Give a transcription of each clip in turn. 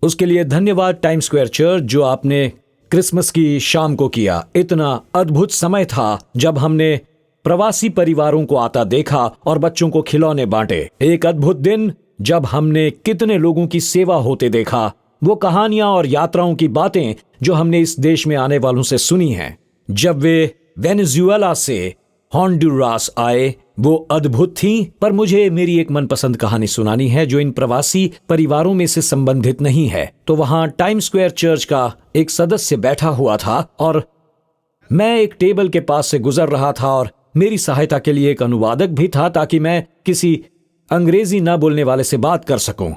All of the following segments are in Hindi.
उसके लिए धन्यवाद टाइम स्क्वायर चर्च जो आपने क्रिसमस की शाम को किया। इतना अद्भुत समय था जब हमने प्रवासी परिवारों को आता देखा और बच्चों को खिलौने बांटे। एक अद्भुत दिन जब हमने कितने लोगों की सेवा होते देखा। वो कहानियां और यात्राओं की बातें जो हमने इस देश में आने वालों से सुनी हैं, जब वे वेनेजुएला से होंडुरास आए, वो अद्भुत थी। पर मुझे मेरी एक मनपसंद कहानी सुनानी है जो इन प्रवासी परिवारों में से संबंधित नहीं है। तो वहां टाइम स्क्वायर चर्च का एक सदस्य बैठा हुआ था और मैं एक टेबल के पास से गुजर रहा था और मेरी सहायता के लिए एक अनुवादक भी था ताकि मैं किसी अंग्रेजी न बोलने वाले से बात कर सकूं।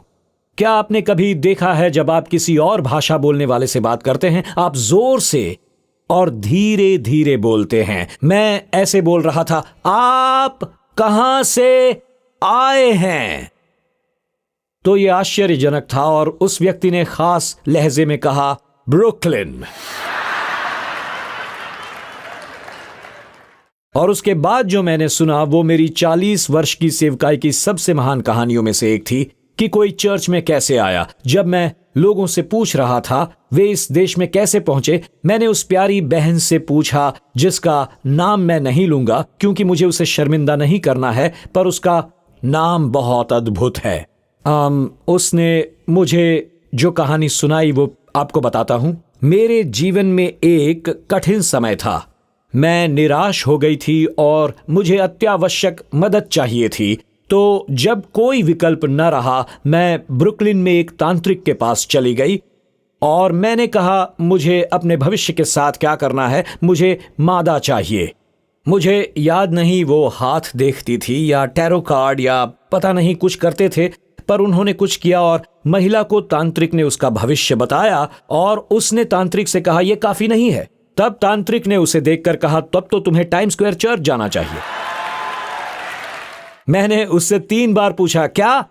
क्या आपने कभी देखा है जब आप किसी और भाषा बोलने वाले से बात करते हैं, आप जोर से और धीरे धीरे बोलते हैं। मैं ऐसे बोल रहा था, आप कहां से आए हैं? तो यह आश्चर्यजनक था और उस व्यक्ति ने खास लहजे में कहा, ब्रुकलिन। और उसके बाद जो मैंने सुना वो मेरी 40 वर्ष की सेवकाई की सबसे महान कहानियों में से एक थी कि कोई चर्च में कैसे आया। जब मैं लोगों से पूछ रहा था वे इस देश में कैसे पहुंचे, मैंने उस प्यारी बहन से पूछा जिसका नाम मैं नहीं लूंगा क्योंकि मुझे उसे शर्मिंदा नहीं करना है, पर उसका नाम बहुत अद्भुत है। उसने मुझे जो कहानी सुनाई वो आपको बताता हूं। मेरे जीवन में एक कठिन समय था। मैं निराश हो गई थी और मुझे अत्यावश्यक मदद चाहिए थी। तो जब कोई विकल्प न रहा, मैं ब्रुकलिन में एक तांत्रिक के पास चली गई और मैंने कहा, मुझे अपने भविष्य के साथ क्या करना है, मुझे मादा चाहिए। मुझे याद नहीं वो हाथ देखती थी या टैरो कार्ड या पता नहीं कुछ करते थे, पर उन्होंने कुछ किया और महिला को तांत्रिक ने उसका भविष्य बताया और उसने तांत्रिक से कहा, यह काफी नहीं है। तब तांत्रिक ने उसे देखकर कहा, तब तो तुम्हें टाइम स्क्वायर चर्च जाना चाहिए। मैंने उससे 3 बार पूछा, क्या?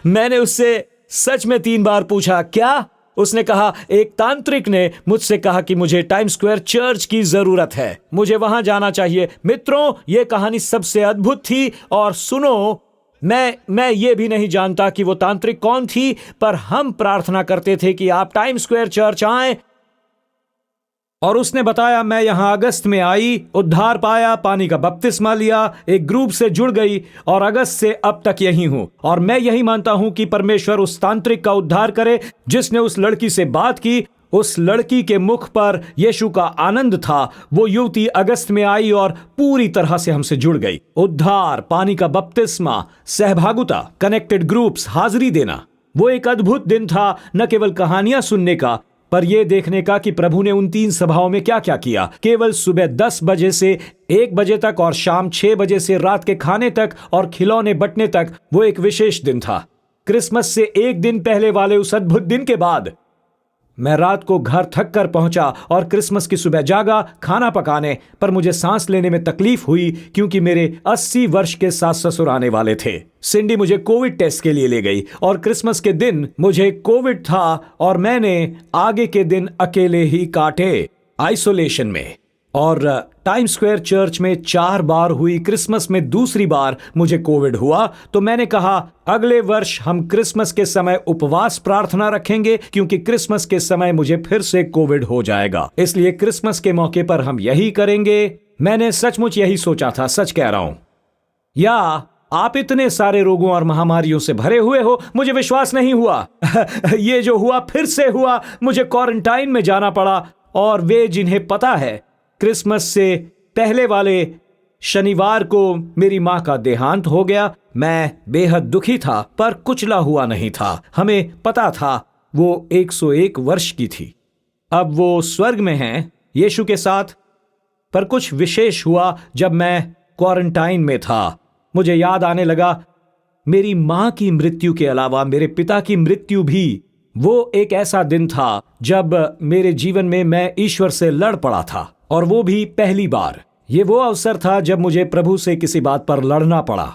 मैंने उससे सच में 3 बार पूछा, क्या? उसने कहा, एक तांत्रिक ने मुझसे कहा कि मुझे टाइम स्क्वायर चर्च की जरूरत है, मुझे वहां जाना चाहिए। मित्रों, यह कहानी सबसे अद्भुत थी। और सुनो, मैं ये भी नहीं जानता कि वो तांत्रिक कौन थी, पर हम प्रार्थना करते थे कि आप टाइम स्क्वायर चर्च आएं। और उसने बताया, मैं यहां अगस्त में आई, उद्धार पाया, पानी का बपतिस्मा लिया, एक ग्रुप से जुड़ गई और अगस्त से अब तक यही हूं। और मैं यही मानता हूं कि परमेश्वर उस तांत्रिक का उद्धार करे जिसने उस लड़की से बात की। उस लड़की के मुख पर यीशु का आनंद था। वो युवती अगस्त में आई और पूरी तरह से हमसे जुड़ गई। उद्धार, पानी का बपतिस्मा, सहभागिता, कनेक्टेड ग्रुप्स, हाजिरी देना। वो एक अद्भुत दिन था, न केवल कहानियां सुनने का, पर यह देखने का कि प्रभु ने उन 3 सभाओं में क्या क्या किया। केवल सुबह 10 बजे से 1 बजे तक और शाम 6 बजे से रात के खाने तक और खिलौने बंटने तक वो एक विशेष दिन था। क्रिसमस से 1 दिन पहले वाले उस अद्भुत दिन के बाद मैं रात को घर थक कर पहुंचा और क्रिसमस की सुबह जागा खाना पकाने, पर मुझे सांस लेने में तकलीफ हुई क्योंकि मेरे 80 वर्ष के सास ससुर आने वाले थे। सिंडी मुझे कोविड टेस्ट के लिए ले गई और क्रिसमस के दिन मुझे कोविड था और मैंने आगे के दिन अकेले ही काटे आइसोलेशन में। और टाइम स्क्वायर चर्च में 4 बार हुई, क्रिसमस में दूसरी बार मुझे कोविड हुआ। तो मैंने कहा, अगले वर्ष हम क्रिसमस के समय उपवास प्रार्थना रखेंगे क्योंकि क्रिसमस के समय मुझे फिर से कोविड हो जाएगा, इसलिए क्रिसमस के मौके पर हम यही करेंगे। मैंने सचमुच यही सोचा था, सच कह रहा हूं। या आप इतने सारे रोगों और महामारियों से भरे हुए हो, मुझे विश्वास नहीं हुआ। ये जो हुआ फिर से हुआ। मुझे क्वारंटाइन में जाना पड़ा और वे जिन्हें पता है, क्रिसमस से पहले वाले शनिवार को मेरी मां का देहांत हो गया। मैं बेहद दुखी था पर कुचला हुआ नहीं था। हमें पता था वो 101 वर्ष की थी। अब वो स्वर्ग में हैं यीशु के साथ। पर कुछ विशेष हुआ जब मैं क्वारंटाइन में था। मुझे याद आने लगा, मेरी मां की मृत्यु के अलावा मेरे पिता की मृत्यु भी वो एक ऐसा दिन था जब मेरे जीवन में मैं ईश्वर से लड़ पड़ा था, और वो भी पहली बार। ये वो अवसर था जब मुझे प्रभु से किसी बात पर लड़ना पड़ा।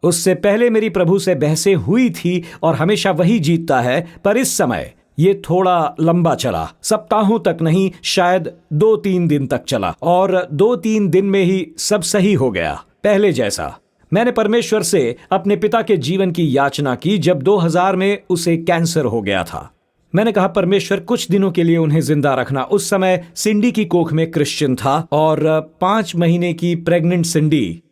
उससे पहले मेरी प्रभु से बहसें हुई थी और हमेशा वही जीतता है, पर इस समय ये थोड़ा लंबा चला। सप्ताहों तक नहीं, शायद 2-3 दिन तक चला और 2-3 दिन में ही सब सही हो गया, पहले जैसा। मैंने परमेश्वर से अपने पिता के जीवन की याचना की जब 2000 में उसे कैंसर हो गया था। मैंने कहा, परमेश्वर कुछ दिनों के लिए उन्हें जिंदा रखना। उस समय सिंडी की कोख में क्रिश्चियन था और 5 महीने की प्रेग्नेंट सिंडी।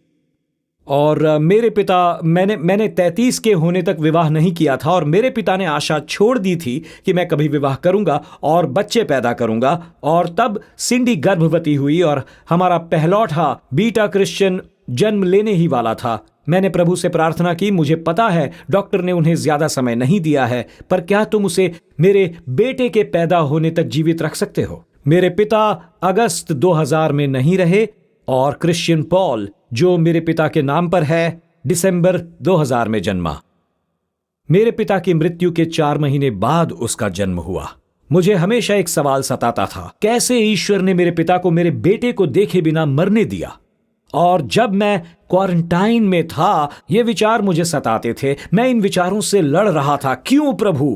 और मेरे पिता, मैंने 33 के होने तक विवाह नहीं किया था और मेरे पिता ने आशा छोड़ दी थी कि मैं कभी विवाह करूंगा और बच्चे पैदा करूंगा। और तब सिंडी गर्भवती हुई और हमारा पहलौठा बीटा क्रिश्चियन जन्म लेने ही वाला था। मैंने प्रभु से प्रार्थना की, मुझे पता है डॉक्टर ने उन्हें ज्यादा समय नहीं दिया है, पर क्या तुम उसे मेरे बेटे के पैदा होने तक जीवित रख सकते हो? मेरे पिता अगस्त 2000 में नहीं रहे और क्रिश्चियन पॉल, जो मेरे पिता के नाम पर है, दिसंबर 2000 में जन्मा। मेरे पिता की मृत्यु के 4 महीने बाद उसका जन्म हुआ। मुझे हमेशा एक सवाल सताता था, कैसे ईश्वर ने मेरे पिता को मेरे बेटे को देखे बिना मरने दिया? और जब मैं क्वारंटाइन में था, ये विचार मुझे सताते थे। मैं इन विचारों से लड़ रहा था। क्यों प्रभु,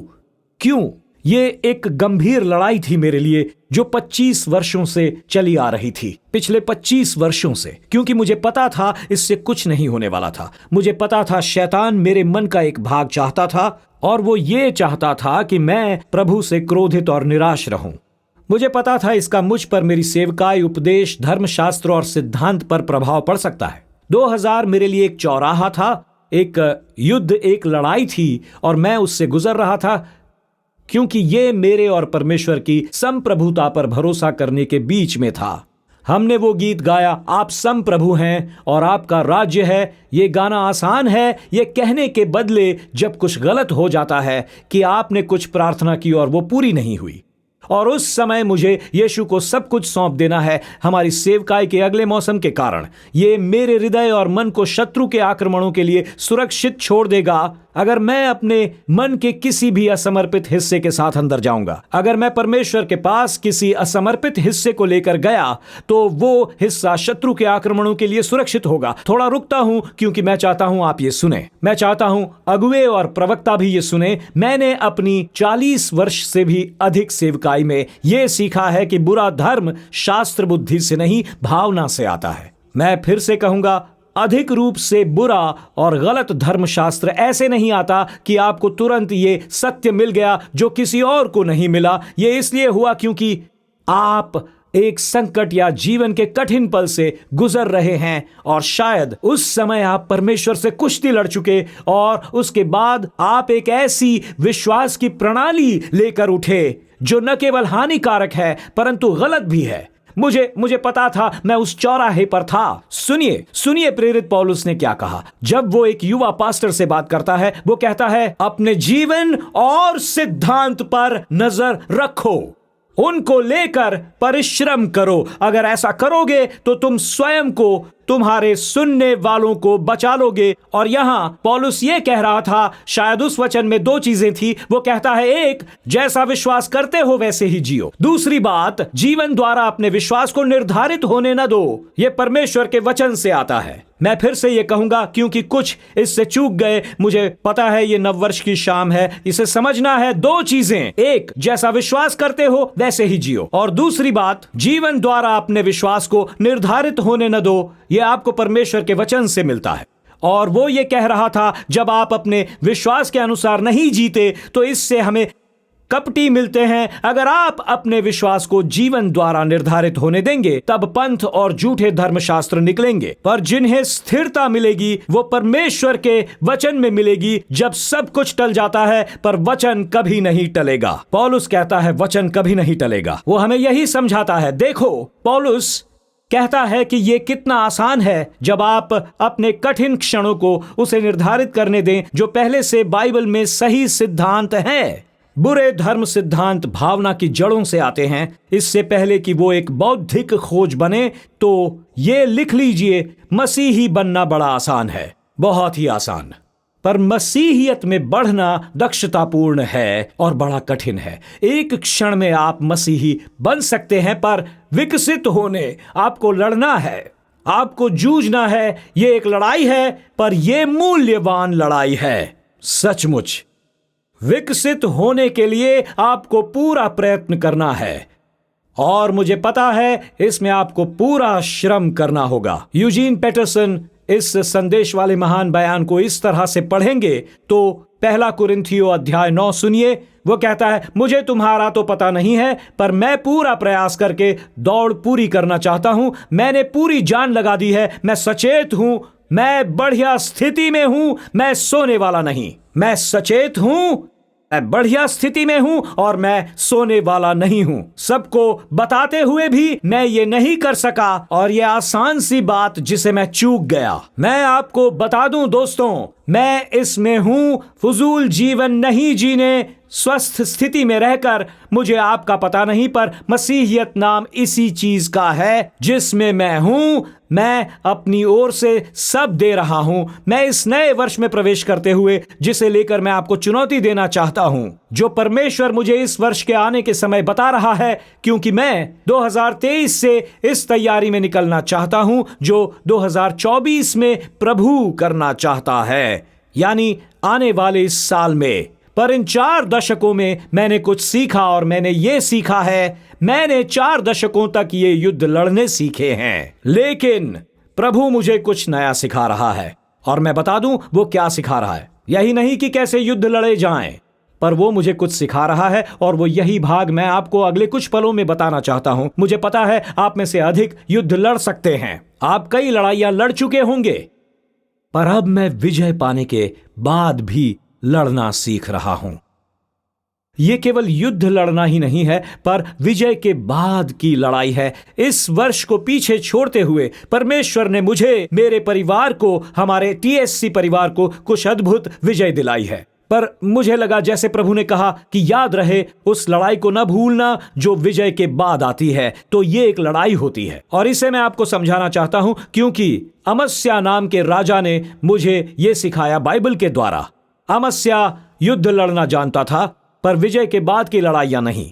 क्यों? ये एक गंभीर लड़ाई थी मेरे लिए जो 25 वर्षों से चली आ रही थी, पिछले 25 वर्षों से, क्योंकि मुझे पता था इससे कुछ नहीं होने वाला था। मुझे पता था शैतान मेरे मन का एक भाग चाहता था और वो ये चाहता था कि मैं प्रभु से क्रोधित और निराश रहूं। मुझे पता था इसका मुझ पर, मेरी सेवकाई, उपदेश, धर्मशास्त्र और सिद्धांत पर प्रभाव पड़ सकता है। 2000 मेरे लिए एक चौराहा था, एक युद्ध, एक लड़ाई थी और मैं उससे गुजर रहा था, क्योंकि ये मेरे और परमेश्वर की संप्रभुता पर भरोसा करने के बीच में था। हमने वो गीत गाया, आप संप्रभु हैं और आपका राज्य है। ये गाना आसान है ये कहने के बदले जब कुछ गलत हो जाता है कि आपने कुछ प्रार्थना की और वो पूरी नहीं हुई। और उस समय मुझे यीशु को सब कुछ सौंप देना है हमारी सेवकाई के अगले मौसम के कारण। ये मेरे हृदय और मन को शत्रु के आक्रमणों के लिए सुरक्षित छोड़ देगा अगर मैं अपने मन के किसी भी असमर्पित हिस्से के साथ अंदर जाऊंगा। अगर मैं परमेश्वर के पास किसी असमर्पित हिस्से को लेकर गया तो वो हिस्सा शत्रु के आक्रमणों के लिए सुरक्षित होगा। थोड़ा रुकता हूं क्योंकि मैं चाहता हूं आप ये सुने। मैं चाहता हूं अगुवे और प्रवक्ता भी ये सुने। मैंने अपनी 40 वर्ष से भी अधिक सेवकाई में यह सीखा है कि बुरा धर्म शास्त्र बुद्धि से नहीं, भावना से आता है। मैं फिर से कहूंगा, अधिक रूप से बुरा और गलत धर्मशास्त्र ऐसे नहीं आता कि आपको तुरंत ये सत्य मिल गया जो किसी और को नहीं मिला। ये इसलिए हुआ क्योंकि आप एक संकट या जीवन के कठिन पल से गुजर रहे हैं और शायद उस समय आप परमेश्वर से कुश्ती लड़ चुके और उसके बाद आप एक ऐसी विश्वास की प्रणाली लेकर उठे जो न केवल हानिकारक है परंतु गलत भी है। मुझे पता था, मैं उस चौराहे पर था। सुनिए प्रेरित पौलुस ने क्या कहा। जब वो एक युवा पास्टर से बात करता है, वो कहता है, अपने जीवन और सिद्धांत पर नजर रखो, उनको लेकर परिश्रम करो। अगर ऐसा करोगे तो तुम स्वयं को, तुम्हारे सुनने वालों को बचा लोगे। और यहां पौलुस ये कह रहा था, शायद उस वचन में 2 चीजें थी। वो कहता है, एक, जैसा विश्वास करते हो वैसे ही जियो। दूसरी बात, जीवन द्वारा अपने विश्वास को निर्धारित होने न दो। यह परमेश्वर के वचन से आता है। मैं फिर से ये कहूंगा क्योंकि कुछ इससे चूक गए। मुझे पता है ये नववर्ष की शाम है, इसे समझना है। 2 चीजें, एक, जैसा विश्वास करते हो वैसे ही जियो, और दूसरी बात, जीवन द्वारा अपने विश्वास को निर्धारित होने न दो। यह आपको परमेश्वर के वचन से मिलता है। और वो ये कह रहा था, जब आप अपने विश्वास के अनुसार नहीं जीते तो इससे हमें कपटी मिलते हैं। अगर आप अपने विश्वास को जीवन द्वारा निर्धारित होने देंगे तब पंथ और झूठे धर्मशास्त्र निकलेंगे, पर जिन्हें स्थिरता मिलेगी वो परमेश्वर के वचन में मिलेगी। जब सब कुछ टल जाता है पर वचन कभी नहीं टलेगा। पौलुस कहता है वचन कभी नहीं टलेगा। वो हमें यही समझाता है। देखो, पौलुस कहता है कि यह कितना आसान है जब आप अपने कठिन क्षणों को उसे निर्धारित करने दें जो पहले से बाइबल में सही सिद्धांत हैं। बुरे धर्म सिद्धांत भावना की जड़ों से आते हैं। इससे पहले कि वो एक बौद्धिक खोज बने तो ये लिख लीजिए, मसीही बनना बड़ा आसान है, बहुत ही आसान। पर मसीहियत में बढ़ना दक्षतापूर्ण है और बड़ा कठिन है। एक क्षण में आप मसीही बन सकते हैं पर विकसित होने आपको लड़ना है, आपको जूझना है। ये एक लड़ाई है पर यह मूल्यवान लड़ाई है। सचमुच विकसित होने के लिए आपको पूरा प्रयत्न करना है और मुझे पता है इसमें आपको पूरा श्रम करना होगा। यूजीन पैटरसन इस संदेश वाले महान बयान को इस तरह से पढ़ेंगे तो 1 कुरिन्थियों अध्याय 9 सुनिए। वो कहता है, मुझे तुम्हारा तो पता नहीं है, पर मैं पूरा प्रयास करके दौड़ पूरी करना चाहता हूं। मैंने पूरी जान लगा दी है। मैं सचेत हूं, मैं बढ़िया स्थिति में हूं, मैं सोने वाला नहीं। मैं सचेत हूं, मैं बढ़िया स्थिति में हूं और मैं सोने वाला नहीं हूं। सबको बताते हुए भी मैं ये नहीं कर सका, और ये आसान सी बात जिसे मैं चूक गया। मैं आपको बता दूं दोस्तों, मैं इसमें हूं। फजूल जीवन नहीं जीने, स्वस्थ स्थिति में रहकर। मुझे आपका पता नहीं, पर मसीहियत नाम इसी चीज का है जिसमें मैं हूं। मैं अपनी ओर से सब दे रहा हूं। मैं इस नए वर्ष में प्रवेश करते हुए जिसे लेकर मैं आपको चुनौती देना चाहता हूं, जो परमेश्वर मुझे इस वर्ष के आने के समय बता रहा है, क्योंकि मैं 2023 से इस तैयारी में निकलना चाहता हूं जो 2024 में प्रभु करना चाहता है, यानी आने वाले इस साल में। पर इन 4 दशकों में मैंने कुछ सीखा, और मैंने ये सीखा है, मैंने 4 दशकों तक ये युद्ध लड़ने सीखे हैं, लेकिन प्रभु मुझे कुछ नया सिखा रहा है। और मैं बता दूं वो क्या सिखा रहा है। यही नहीं कि कैसे युद्ध लड़े जाएं, पर वो मुझे कुछ सिखा रहा है, और वो यही भाग मैं आपको अगले कुछ पलों में बताना चाहता हूं। मुझे पता है आप में से अधिक युद्ध लड़ सकते हैं, आप कई लड़ाइयां लड़ चुके होंगे, पर अब मैं विजय पाने के बाद भी लड़ना सीख रहा हूं। यह केवल युद्ध लड़ना ही नहीं है, पर विजय के बाद की लड़ाई है। इस वर्ष को पीछे छोड़ते हुए परमेश्वर ने मुझे, मेरे परिवार को, हमारे TSC परिवार को कुछ अद्भुत विजय दिलाई है। पर मुझे लगा जैसे प्रभु ने कहा कि याद रहे, उस लड़ाई को न भूलना जो विजय के बाद आती है। तो ये एक लड़ाई होती है, और इसे मैं आपको समझाना चाहता हूं, क्योंकि अमस्या नाम के राजा ने मुझे ये सिखाया बाइबल के द्वारा। अमस्या युद्ध लड़ना जानता था, पर विजय के बाद की लड़ाइयां नहीं।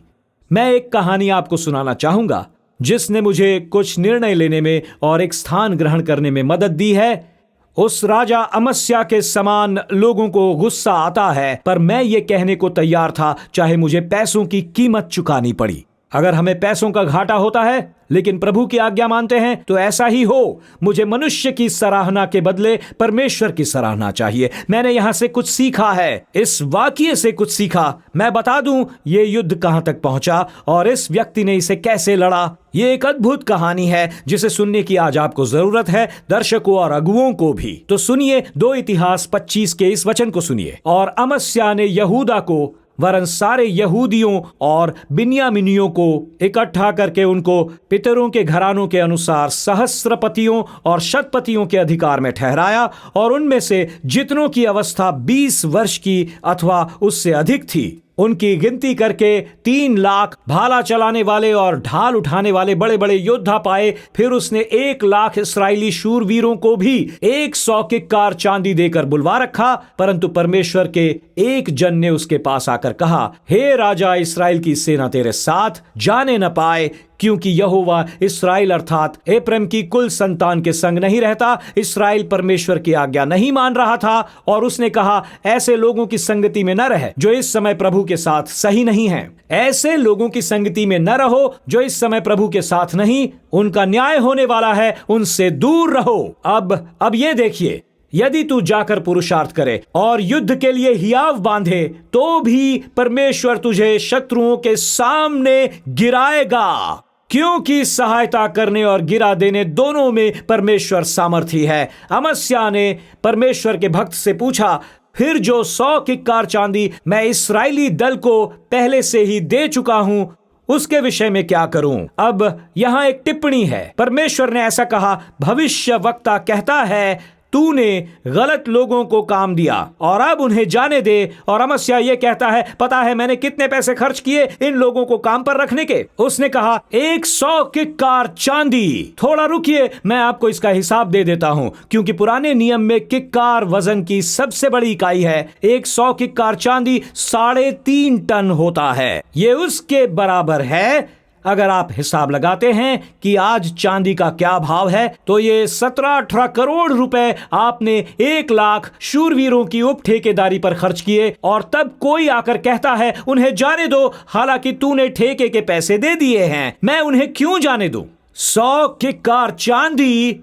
मैं एक कहानी आपको सुनाना चाहूंगा जिसने मुझे कुछ निर्णय लेने में और एक स्थान ग्रहण करने में मदद दी है। उस राजा अमस्या के समान लोगों को गुस्सा आता है, पर मैं ये कहने को तैयार था चाहे मुझे पैसों की कीमत चुकानी पड़ी। अगर हमें पैसों का घाटा होता है लेकिन प्रभु की आज्ञा मानते हैं तो ऐसा ही हो। मुझे मनुष्य की सराहना के बदले परमेश्वर की सराहना चाहिए। मैंने यहां से कुछ सीखा है, इस वाक्य से कुछ सीखा। मैं बता दूं ये युद्ध कहां तक पहुंचा और इस व्यक्ति ने इसे कैसे लड़ा। ये एक अद्भुत कहानी है जिसे सुनने की आज आपको जरूरत है, दर्शकों और अगुओं को भी। तो सुनिए 2 इतिहास 25 के इस वचन को सुनिए। और अमस्या ने यहूदा को, वरन सारे यहूदियों और बिन्यामीनियों को इकट्ठा करके उनको पितरों के घरानों के अनुसार सहस्त्रपतियों और शतपतियों के अधिकार में ठहराया, और उनमें से जितनों की अवस्था 20 वर्ष की अथवा उससे अधिक थी उनकी गिनती करके 3 लाख भाला चलाने वाले और ढाल उठाने वाले बड़े बड़े योद्धा पाए। फिर उसने 1 लाख इस्राएली शूरवीरों को भी 100 किक्कार चांदी देकर बुलवा रखा। परंतु परमेश्वर के एक जन ने उसके पास आकर कहा, हे राजा, इस्राएल की सेना तेरे साथ जाने न पाए, क्योंकि यहोवा इस्राएल अर्थात एप्रैम की कुल संतान के संग नहीं रहता। इस्राएल परमेश्वर की आज्ञा नहीं मान रहा था, और उसने कहा, ऐसे लोगों की संगति में न रहे जो इस समय प्रभु के साथ सही नहीं है। ऐसे लोगों की संगति में न रहो जो इस समय प्रभु के साथ नहीं, उनका न्याय होने वाला है, उनसे दूर रहो। अब ये देखिए, यदि तू जाकर पुरुषार्थ करे और युद्ध के लिए हियाव बांधे तो भी परमेश्वर तुझे शत्रुओं के सामने गिराएगा, क्योंकि सहायता करने और गिरा देने दोनों में परमेश्वर सामर्थी है। अमस्या ने परमेश्वर के भक्त से पूछा, फिर जो 100 किक्कार चांदी मैं इस्राएली दल को पहले से ही दे चुका हूं, उसके विषय में क्या करूं? अब यहां एक टिप्पणी है। परमेश्वर ने ऐसा कहा, भविष्यवक्ता कहता है, तूने गलत लोगों को काम दिया और अब उन्हें जाने दे। और अमस्या ये कहता है, पता है मैंने कितने पैसे खर्च किए इन लोगों को काम पर रखने के? उसने कहा, 100 किक्कार चांदी। थोड़ा रुकिए, मैं आपको इसका हिसाब दे देता हूं, क्योंकि पुराने नियम में किक्कार वजन की सबसे बड़ी इकाई है। 100 किक्कार चांदी 3.5 टन होता है। ये उसके बराबर है। अगर आप हिसाब लगाते हैं कि आज चांदी का क्या भाव है, तो ये 17-18 करोड़ रुपए आपने 1 लाख शूरवीरों की उप ठेकेदारी पर खर्च किए, और तब कोई आकर कहता है, उन्हें जाने दो, हालांकि तूने ठेके के पैसे दे दिए हैं। मैं उन्हें क्यों जाने दूं? 100 किक्कार चांदी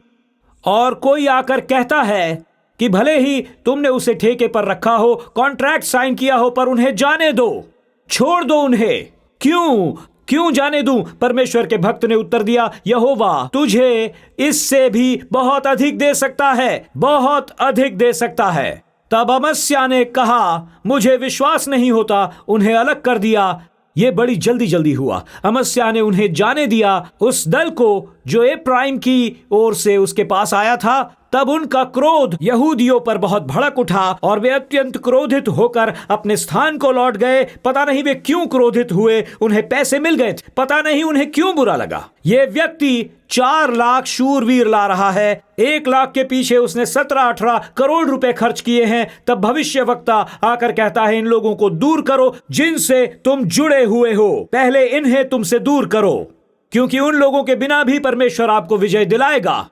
और कोई आकर कहता है कि भले ही तुमने उसे ठेके पर रखा हो, कॉन्ट्रैक्ट साइन किया हो, पर उन्हें जाने दो, छोड़ दो उन्हें। क्यों जाने दूं? परमेश्वर के भक्त ने उत्तर दिया, यहोवा तुझे इससे भी बहुत अधिक दे सकता है, बहुत अधिक दे सकता है। तब अमस्या ने कहा, मुझे विश्वास नहीं होता, उन्हें अलग कर दिया। ये बड़ी जल्दी हुआ। अमस्या ने उन्हें जाने दिया, उस दल को जो एफ्राइम की ओर से उसके पास आया था। तब उनका क्रोध यहूदियों पर बहुत भड़क उठा और वे अत्यंत क्रोधित होकर अपने स्थान को लौट गए। पता नहीं वे क्यों क्रोधित हुए, उन्हें पैसे मिल गए थे, पता नहीं उन्हें क्यों बुरा लगा। ये व्यक्ति 4 लाख शूरवीर ला रहा है, 1 लाख के पीछे उसने 17-18 करोड़ रुपए खर्च किए हैं। तब भविष्यवक्ता आकर कहता है, इन लोगों को दूर करो जिनसे तुम जुड़े हुए हो, पहले इन्हें तुमसे दूर करो, क्योंकि उन लोगों के बिना भी परमेश्वर आपको विजय दिलाएगा।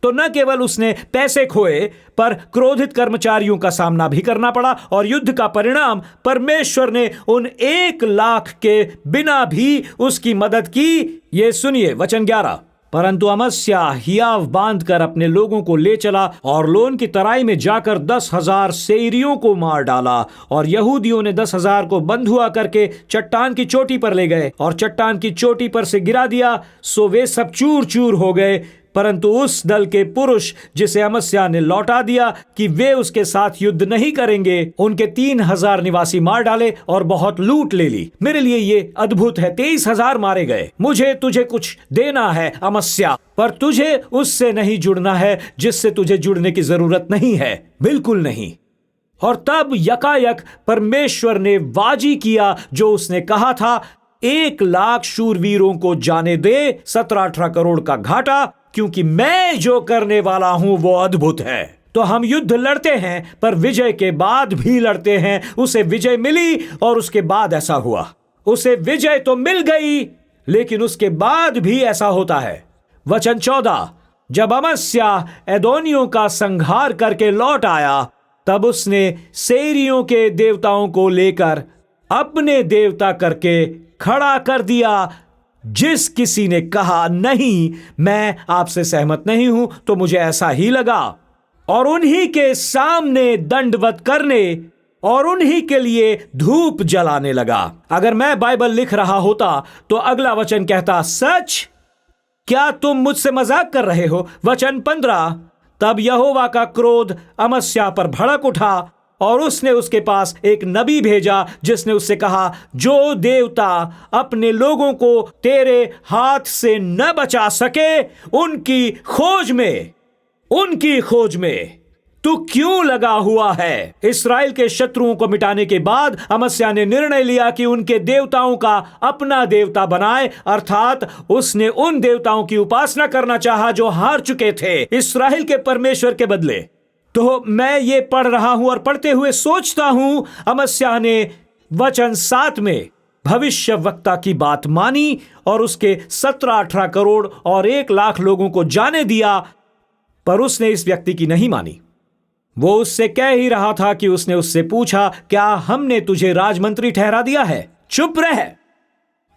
तो न केवल उसने पैसे खोए, पर क्रोधित कर्मचारियों का सामना भी करना पड़ा, और युद्ध का परिणाम परमेश्वर ने उन 1 लाख के बिना भी उसकी मदद की। ये सुनिए वचन 11। परंतु अमस्या हियाव बांधकर अपने लोगों को ले चला और लोन की तराई में जाकर 10,000 सेरियों को मार डाला, और यहूदियों ने 10,000 को बंधुआ करके चट्टान की चोटी पर ले गए और चट्टान की चोटी पर से गिरा दिया, सो वे सब चूर चूर हो गए। परंतु उस दल के पुरुष जिसे अमस्या ने लौटा दिया कि वे उसके साथ युद्ध नहीं करेंगे, उनके 3,000 निवासी मार डाले और बहुत लूट ले ली। मेरे लिए ये अद्भुत है, 23,000 मारे गए। मुझे तुझे कुछ देना है अमस्या, पर तुझे उससे नहीं जुड़ना है जिससे तुझे जुड़ने की जरूरत नहीं है, बिल्कुल नहीं। और तब यकायक परमेश्वर ने वाजी किया जो उसने कहा था, 1 लाख शूरवीरों को जाने दे, 17-18 करोड़ का घाटा, क्योंकि मैं जो करने वाला हूं वो अद्भुत है। तो हम युद्ध लड़ते हैं, पर विजय के बाद भी लड़ते हैं। उसे विजय मिली और उसके बाद ऐसा हुआ। उसे विजय तो मिल गई, लेकिन उसके बाद भी ऐसा होता है। वचन 14। जब अमस्या एदोनियों का संहार करके लौट आया, तब उसने सेरियों के देवताओं को लेकर अपने देवता करके खड़ा कर दिया। जिस किसी ने कहा, नहीं मैं आपसे सहमत नहीं हूं, तो मुझे ऐसा ही लगा, और उन्हीं के सामने दंडवत करने और उन्हीं के लिए धूप जलाने लगा। अगर मैं बाइबल लिख रहा होता तो अगला वचन कहता, सच? क्या तुम मुझसे मजाक कर रहे हो? वचन 15। तब यहोवा का क्रोध अमस्या पर भड़क उठा और उसने उसके पास एक नबी भेजा, जिसने उससे कहा, जो देवता अपने लोगों को तेरे हाथ से न बचा सके, उनकी खोज में तू क्यों लगा हुआ है? इस्राएल के शत्रुओं को मिटाने के बाद अमस्या ने निर्णय लिया कि उनके देवताओं का अपना देवता बनाए, अर्थात उसने उन देवताओं की उपासना करना चाहा जो हार चुके थे इस्राएल के परमेश्वर के बदले। तो मैं ये पढ़ रहा हूं और पढ़ते हुए सोचता हूं, अमस्या ने वचन 7 में भविष्य वक्ता की बात मानी और उसके 17-18 करोड़ और 1 लाख लोगों को जाने दिया, पर उसने इस व्यक्ति की नहीं मानी। वो उससे कह ही रहा था कि उसने उससे पूछा, क्या हमने तुझे राजमंत्री ठहरा दिया है? चुप रह,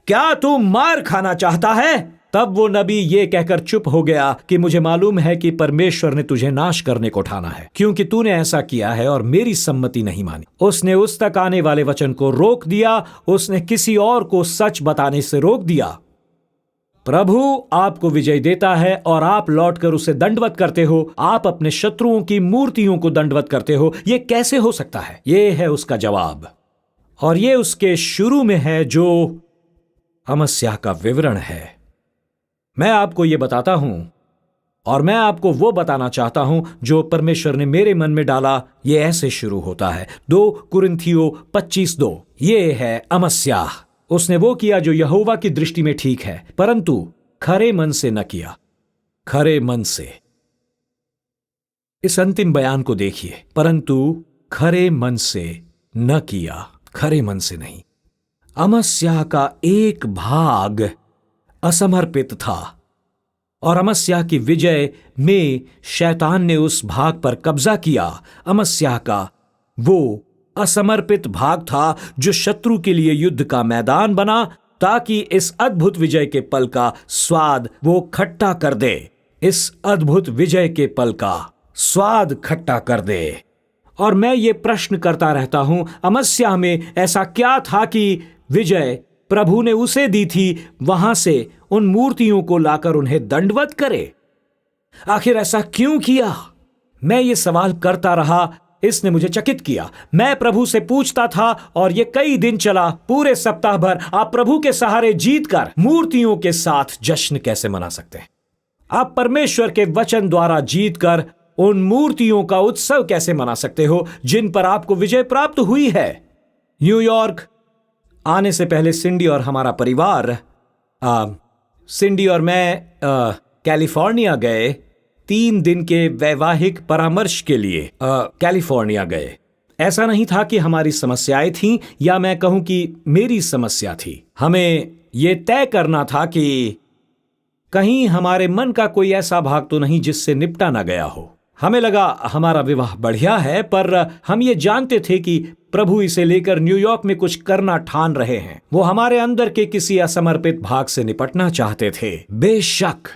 क्या तू मार खाना चाहता है? तब वो नबी ये कहकर चुप हो गया कि मुझे मालूम है कि परमेश्वर ने तुझे नाश करने को ठाना है, क्योंकि तूने ऐसा किया है और मेरी सम्मति नहीं मानी। उसने उस तक आने वाले वचन को रोक दिया, उसने किसी और को सच बताने से रोक दिया। प्रभु आपको विजय देता है और आप लौटकर उसे दंडवत करते हो, आप अपने शत्रुओं की मूर्तियों को दंडवत करते हो। यह कैसे हो सकता है? यह है उसका जवाब, और यह उसके शुरू में है जो अमस्या का विवरण है। मैं आपको यह बताता हूं, और मैं आपको वो बताना चाहता हूं जो परमेश्वर ने मेरे मन में डाला। यह ऐसे शुरू होता है, 2 कुरिन्थियों 25:2। ये है अमस्या। उसने वो किया जो यहोवा की दृष्टि में ठीक है, परंतु खरे मन से न किया। खरे मन से, इस अंतिम बयान को देखिए, परंतु खरे मन से न किया, खरे मन से नहीं। अमस्या का एक भाग असमर्पित था, और अमस्या की विजय में शैतान ने उस भाग पर कब्जा किया। अमस्या का वो असमर्पित भाग था जो शत्रु के लिए युद्ध का मैदान बना, ताकि इस अद्भुत विजय के पल का स्वाद वो खट्टा कर दे। इस अद्भुत विजय के पल का स्वाद खट्टा कर दे। और मैं ये प्रश्न करता रहता हूं, अमस्या में ऐसा क्या था कि विजय प्रभु ने उसे दी थी, वहां से उन मूर्तियों को लाकर उन्हें दंडवत करे? आखिर ऐसा क्यों किया? मैं ये सवाल करता रहा, इसने मुझे चकित किया। मैं प्रभु से पूछता था और ये कई दिन चला। पूरे सप्ताह भर आप प्रभु के सहारे जीतकर मूर्तियों के साथ जश्न कैसे मना सकते हैं? आप परमेश्वर के वचन द्वारा जीतकर उन मूर्तियों का उत्सव कैसे मना सकते हो जिन पर आपको विजय प्राप्त हुई है? न्यूयॉर्क आने से पहले सिंडी और हमारा परिवार, सिंडी और मैं कैलिफोर्निया गए। 3 दिन के वैवाहिक परामर्श के लिए कैलिफोर्निया गए। ऐसा नहीं था कि हमारी समस्याएं थीं या मैं कहूं कि मेरी समस्या थी। हमें यह तय करना था कि कहीं हमारे मन का कोई ऐसा भाग तो नहीं जिससे निपटा ना गया हो। हमें लगा हमारा विवाह बढ़िया है, पर हम ये जानते थे कि प्रभु इसे लेकर न्यूयॉर्क में कुछ करना ठान रहे हैं। वो हमारे अंदर के किसी असमर्पित भाग से निपटना चाहते थे। बेशक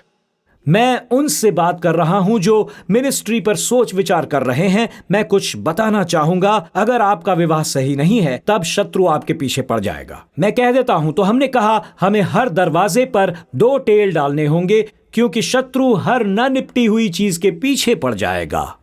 मैं उनसे बात कर रहा हूं जो मिनिस्ट्री पर सोच विचार कर रहे हैं। मैं कुछ बताना चाहूंगा। अगर आपका विवाह सही नहीं है तब शत्रु आपके पीछे पड़ जाएगा। मैं कह देता हूं तो हमने कहा हमें हर दरवाजे पर 2 टेल डालने होंगे, क्योंकि शत्रु हर न निपटी हुई चीज के पीछे पड़ जाएगा।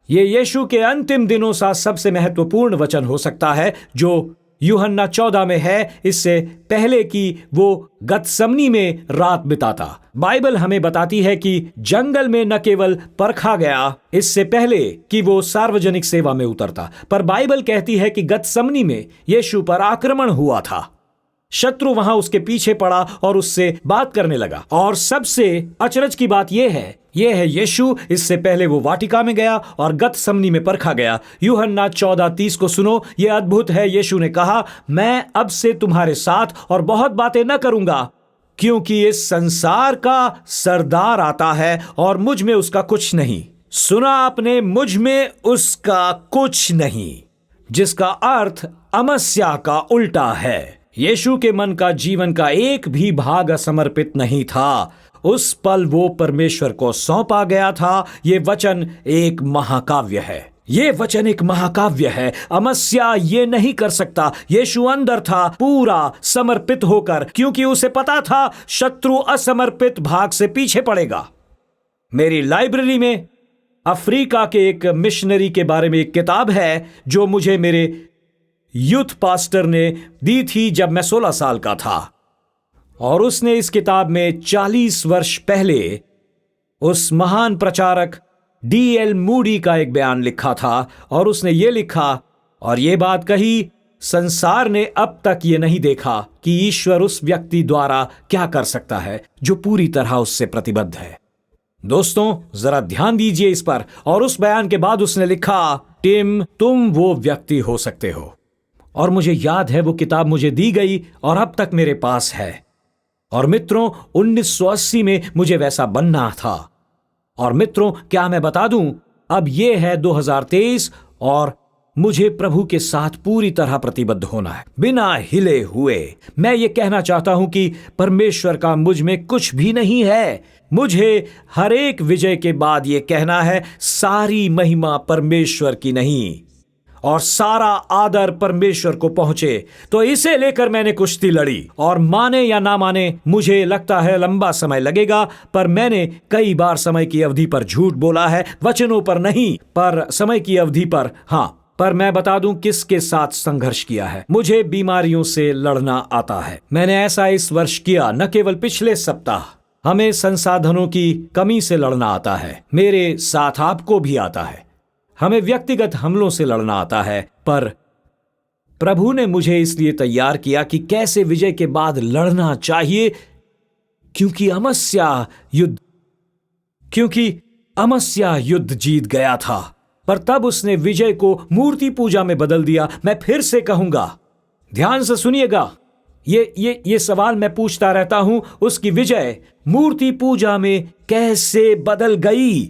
ये यीशु के अंतिम दिनों सा सबसे महत्वपूर्ण वचन हो सकता है जो यूहन्ना 14 में है, इससे पहले कि वो गतसमनी में रात बिताता। बाइबल हमें बताती है कि जंगल में न केवल परखा गया इससे पहले कि वो सार्वजनिक सेवा में उतरता, पर बाइबल कहती है कि गतसमनी में यीशु पर आक्रमण हुआ था। शत्रु वहां उसके पीछे पड़ा और उससे बात करने लगा। और सबसे अचरज की बात यह है यीशु इससे पहले वो वाटिका में गया और गतसमनी में परखा गया। यूहन्ना 14:30 को सुनो, यह अद्भुत है। यीशु ने कहा, मैं अब से तुम्हारे साथ और बहुत बातें न करूंगा, क्योंकि इस संसार का सरदार आता है और मुझ में उसका कुछ नहीं। सुना आपने, मुझ में उसका कुछ नहीं, जिसका अर्थ अमस्या का उल्टा है। यीशु के मन का जीवन का एक भी भाग असमर्पित नहीं था। उस पल वो परमेश्वर को सौंपा गया था। ये वचन एक महाकाव्य है। ये वचन एक महाकाव्य है। अमस्या ये नहीं कर सकता। यीशु अंदर था पूरा समर्पित होकर, क्योंकि उसे पता था शत्रु असमर्पित भाग से पीछे पड़ेगा। मेरी लाइब्रेरी में अफ्रीका के एक मिशनरी के बारे में एक किताब है जो मुझे मेरे यूथ पास्टर ने दी थी जब मैं 16 साल का था। और उसने इस किताब में 40 वर्ष पहले उस महान प्रचारक D.L. मूडी का एक बयान लिखा था। और उसने ये लिखा और ये बात कही, संसार ने अब तक ये नहीं देखा कि ईश्वर उस व्यक्ति द्वारा क्या कर सकता है जो पूरी तरह उससे प्रतिबद्ध है। दोस्तों, जरा ध्यान दीजिए इस पर। और उस बयान के बाद उसने लिखा, टिम, तुम वो व्यक्ति हो सकते हो। और मुझे याद है वो किताब मुझे दी गई और अब तक मेरे पास है। और मित्रों, 1980 में मुझे वैसा बनना था। और मित्रों, क्या मैं बता दूं, अब यह है 2023 और मुझे प्रभु के साथ पूरी तरह प्रतिबद्ध होना है, बिना हिले हुए। मैं ये कहना चाहता हूं कि परमेश्वर का मुझ में कुछ भी नहीं है। मुझे हर एक विजय के बाद ये कहना है, सारी महिमा परमेश्वर की नहीं और सारा आदर परमेश्वर को पहुंचे। तो इसे लेकर मैंने कुश्ती लड़ी। और माने या ना माने, मुझे लगता है लंबा समय लगेगा, पर मैंने कई बार समय की अवधि पर झूठ बोला है, वचनों पर नहीं पर समय की अवधि पर। हाँ, पर मैं बता दूं किसके साथ संघर्ष किया है। मुझे बीमारियों से लड़ना आता है। मैंने ऐसा इस वर्ष किया, न केवल पिछले सप्ताह। हमें संसाधनों की कमी से लड़ना आता है, मेरे साथ आपको भी आता है। हमें व्यक्तिगत हमलों से लड़ना आता है, पर प्रभु ने मुझे इसलिए तैयार किया कि कैसे विजय के बाद लड़ना चाहिए, क्योंकि अमस्या युद्ध जीत गया था। पर तब उसने विजय को मूर्ति पूजा में बदल दिया। मैं फिर से कहूंगा, ध्यान से सुनिएगा, ये सवाल मैं पूछता रहता हूं, उसकी विजय मूर्ति पूजा में कैसे बदल गई?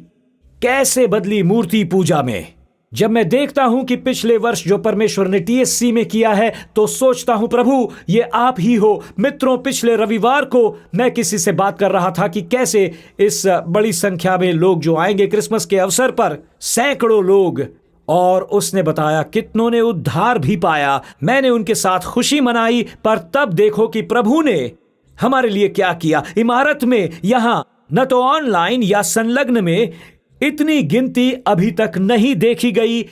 कैसे बदली मूर्ति पूजा में? जब मैं देखता हूं कि पिछले वर्ष जो परमेश्वर ने टीएससी में किया है तो सोचता हूं प्रभु ये आप ही हो। मित्रों, पिछले रविवार को मैं किसी से बात कर रहा था कि कैसे इस बड़ी संख्या में लोग जो आएंगे क्रिसमस के अवसर पर, सैकड़ों लोग, और उसने बताया कितनों ने उद्धार भी पाया। मैंने उनके साथ खुशी मनाई, पर तब देखो कि प्रभु ने हमारे लिए क्या किया। इमारत में यहां न तो ऑनलाइन या संलग्न में इतनी गिनती अभी तक नहीं देखी गई।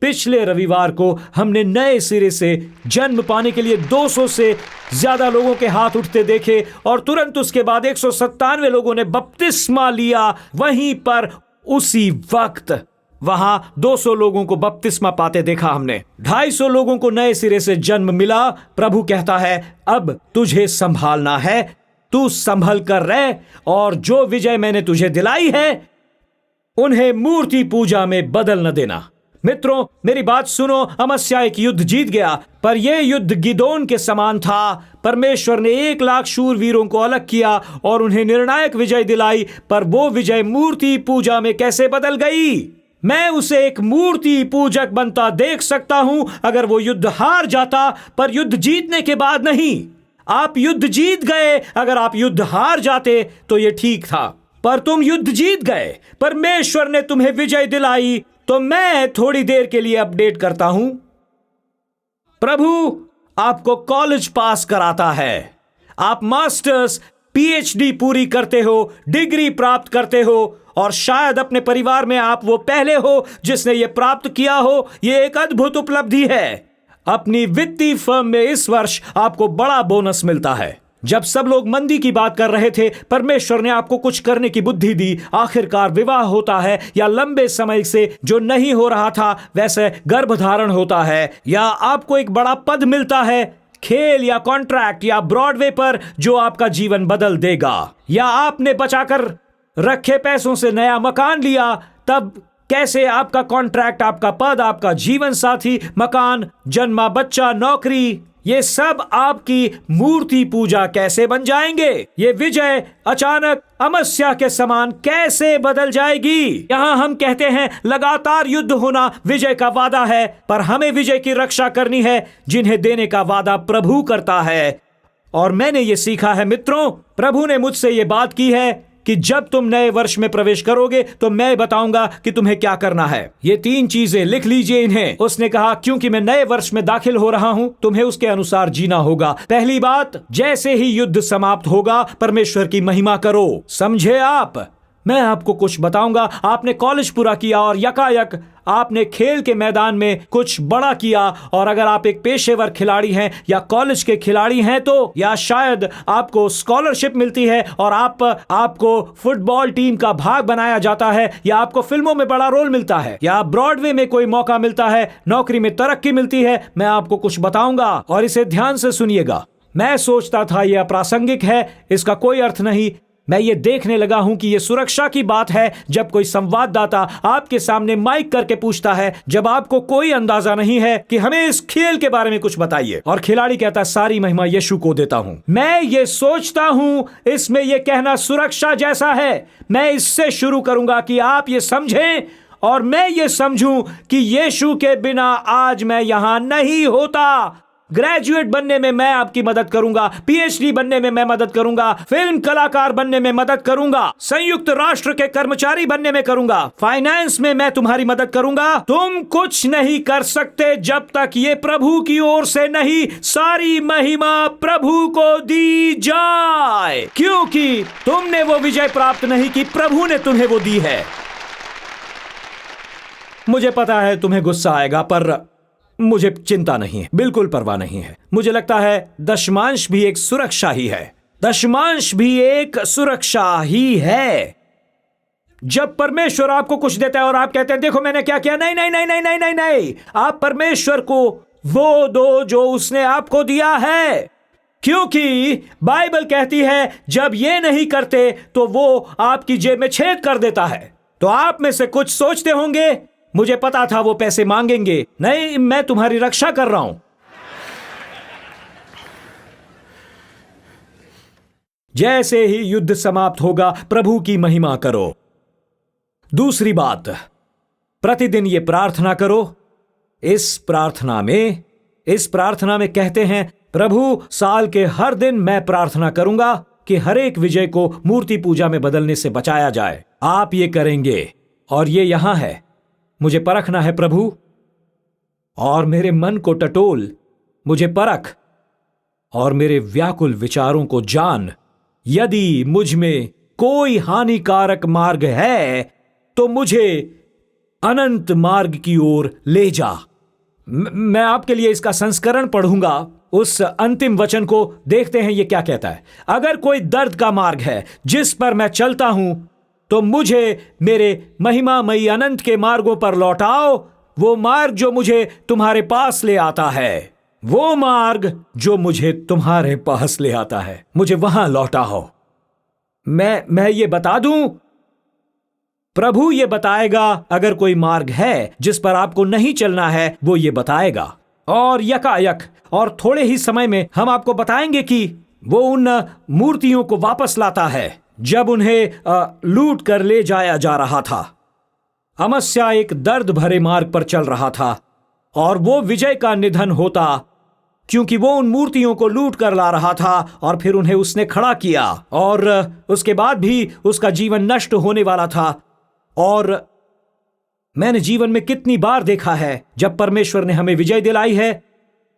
पिछले रविवार को हमने नए सिरे से जन्म पाने के लिए 200 से ज्यादा लोगों के हाथ उठते देखे और तुरंत उसके बाद 197 लोगों ने बपतिस्मा लिया। वहीं पर उसी वक्त वहां 200 लोगों को बपतिस्मा पाते देखा हमने। 250 लोगों को नए सिरे से जन्म मिला। प्रभु कहता है अब तुझे संभालना है, तू संभल कर रह, और जो विजय मैंने तुझे दिलाई है उन्हें मूर्ति पूजा में बदल न देना। मित्रों, मेरी बात सुनो। अमस्या एक युद्ध जीत गया, पर यह युद्ध गिदोन के समान था। परमेश्वर ने 1,00,000 शूरवीरों को अलग किया और उन्हें निर्णायक विजय दिलाई, पर वो विजय मूर्ति पूजा में कैसे बदल गई। मैं उसे एक मूर्ति पूजक बनता देख सकता हूं अगर वो युद्ध हार जाता, पर युद्ध जीतने के बाद नहीं। आप युद्ध जीत गए, अगर आप युद्ध हार जाते तो यह ठीक था, पर तुम युद्ध जीत गए। परमेश्वर ने तुम्हें विजय दिलाई। तो मैं थोड़ी देर के लिए अपडेट करता हूं। प्रभु आपको कॉलेज पास कराता है, आप मास्टर्स पीएचडी पूरी करते हो, डिग्री प्राप्त करते हो, और शायद अपने परिवार में आप वो पहले हो जिसने ये प्राप्त किया हो। ये एक अद्भुत उपलब्धि है। अपनी वित्तीय फर्म में इस वर्ष आपको बड़ा बोनस मिलता है। जब सब लोग मंदी की बात कर रहे थे, परमेश्वर ने आपको कुछ करने की बुद्धि दी। आखिरकार विवाह होता है, या लंबे समय से जो नहीं हो रहा था वैसे गर्भधारण होता है, या आपको एक बड़ा पद मिलता है, खेल या कॉन्ट्रैक्ट या ब्रॉडवे पर, जो आपका जीवन बदल देगा। या आपने बचाकर रखे पैसों से नया मकान लिया, तब कैसे आपका कॉन्ट्रैक्ट, आपका पद, आपका जीवन साथी, मकान, जन्मा बच्चा, नौकरी, ये सब आपकी मूर्ति पूजा कैसे बन जाएंगे। ये विजय अचानक अमस्या के समान कैसे बदल जाएगी। यहां हम कहते हैं लगातार युद्ध होना विजय का वादा है, पर हमें विजय की रक्षा करनी है जिन्हें देने का वादा प्रभु करता है। और मैंने ये सीखा है मित्रों, प्रभु ने मुझसे ये बात की है कि जब तुम नए वर्ष में प्रवेश करोगे तो मैं बताऊंगा कि तुम्हें क्या करना है। ये 3 चीजें लिख लीजिए इन्हें। उसने कहा क्योंकि मैं नए वर्ष में दाखिल हो रहा हूं, तुम्हें उसके अनुसार जीना होगा। पहली बात, जैसे ही युद्ध समाप्त होगा परमेश्वर की महिमा करो। समझे आप? मैं आपको कुछ बताऊंगा। आपने कॉलेज पूरा किया और यकायक आपने खेल के मैदान में कुछ बड़ा किया, और अगर आप एक पेशेवर खिलाड़ी हैं या कॉलेज के खिलाड़ी हैं तो, या शायद आपको स्कॉलरशिप मिलती है और आपको फुटबॉल टीम का भाग बनाया जाता है, या आपको फिल्मों में बड़ा रोल मिलता है, या ब्रॉडवे में कोई मौका मिलता है, नौकरी में तरक्की मिलती है। मैं आपको कुछ बताऊंगा और इसे ध्यान से सुनिएगा। मैं सोचता था यह अप्रासंगिक है, इसका कोई अर्थ नहीं। मैं ये देखने लगा हूं कि ये सुरक्षा की बात है। जब कोई संवाददाता आपके सामने माइक करके पूछता है, जब आपको कोई अंदाजा नहीं है कि हमें इस खेल के बारे में कुछ बताइए, और खिलाड़ी कहता है सारी महिमा यीशु को देता हूं, मैं ये सोचता हूं इसमें यह कहना सुरक्षा जैसा है। मैं इससे शुरू करूंगा कि आप ये समझें और मैं ये समझूं कि यीशु के बिना आज मैं यहां नहीं होता। ग्रेजुएट बनने में मैं आपकी मदद करूंगा, पीएचडी बनने में मैं मदद करूंगा, फिल्म कलाकार बनने में मदद करूंगा, संयुक्त राष्ट्र के कर्मचारी बनने में करूंगा, फाइनेंस में मैं तुम्हारी मदद करूंगा। तुम कुछ नहीं कर सकते जब तक ये प्रभु की ओर से नहीं। सारी महिमा प्रभु को दी जाए, क्योंकि तुमने वो विजय प्राप्त नहीं की, प्रभु ने तुम्हें वो दी है। मुझे पता है तुम्हें गुस्सा आएगा, पर मुझे चिंता नहीं है, बिल्कुल परवाह नहीं है। मुझे लगता है दशमांश भी एक सुरक्षा ही है। दशमांश भी एक सुरक्षा ही है। जब परमेश्वर आपको कुछ देता है और आप कहते हैं देखो मैंने क्या किया, नहीं नहीं नहीं नहीं नहीं नहीं नहीं, आप परमेश्वर को वो दो जो उसने आपको दिया है, क्योंकि बाइबल कहती है जब ये नहीं करते तो वो आपकी जेब में छेद कर देता है। तो आप में से कुछ सोचते होंगे मुझे पता था वो पैसे मांगेंगे। नहीं, मैं तुम्हारी रक्षा कर रहा हूं। जैसे ही युद्ध समाप्त होगा प्रभु की महिमा करो। दूसरी बात, प्रतिदिन ये प्रार्थना करो। इस प्रार्थना में कहते हैं, प्रभु साल के हर दिन मैं प्रार्थना करूंगा कि हर एक विजय को मूर्ति पूजा में बदलने से बचाया जाए। आप ये करेंगे और ये यहां है। मुझे परखना है प्रभु, और मेरे मन को टटोल, मुझे परख और मेरे व्याकुल विचारों को जान। यदि मुझ में कोई हानिकारक मार्ग है तो मुझे अनंत मार्ग की ओर ले जा। मैं आपके लिए इसका संस्करण पढ़ूंगा, उस अंतिम वचन को देखते हैं ये क्या कहता है। अगर कोई दर्द का मार्ग है जिस पर मैं चलता हूं तो मुझे मेरे महिमामयी अनंत के मार्गों पर लौटाओ। वो मार्ग जो मुझे तुम्हारे पास ले आता है, वो मार्ग जो मुझे तुम्हारे पास ले आता है, मुझे वहां लौटाओ। मैं ये बता दूं, प्रभु ये बताएगा। अगर कोई मार्ग है जिस पर आपको नहीं चलना है, वो ये बताएगा। और यकायक और थोड़े ही समय में हम आपको बताएंगे कि वो उन मूर्तियों को वापस लाता है जब उन्हें लूट कर ले जाया जा रहा था। अमस्या एक दर्द भरे मार्ग पर चल रहा था और वो विजय का निधन होता, क्योंकि वो उन मूर्तियों को लूट कर ला रहा था और फिर उन्हें उसने खड़ा किया, और उसके बाद भी उसका जीवन नष्ट होने वाला था। और मैंने जीवन में कितनी बार देखा है जब परमेश्वर ने हमें विजय दिलाई है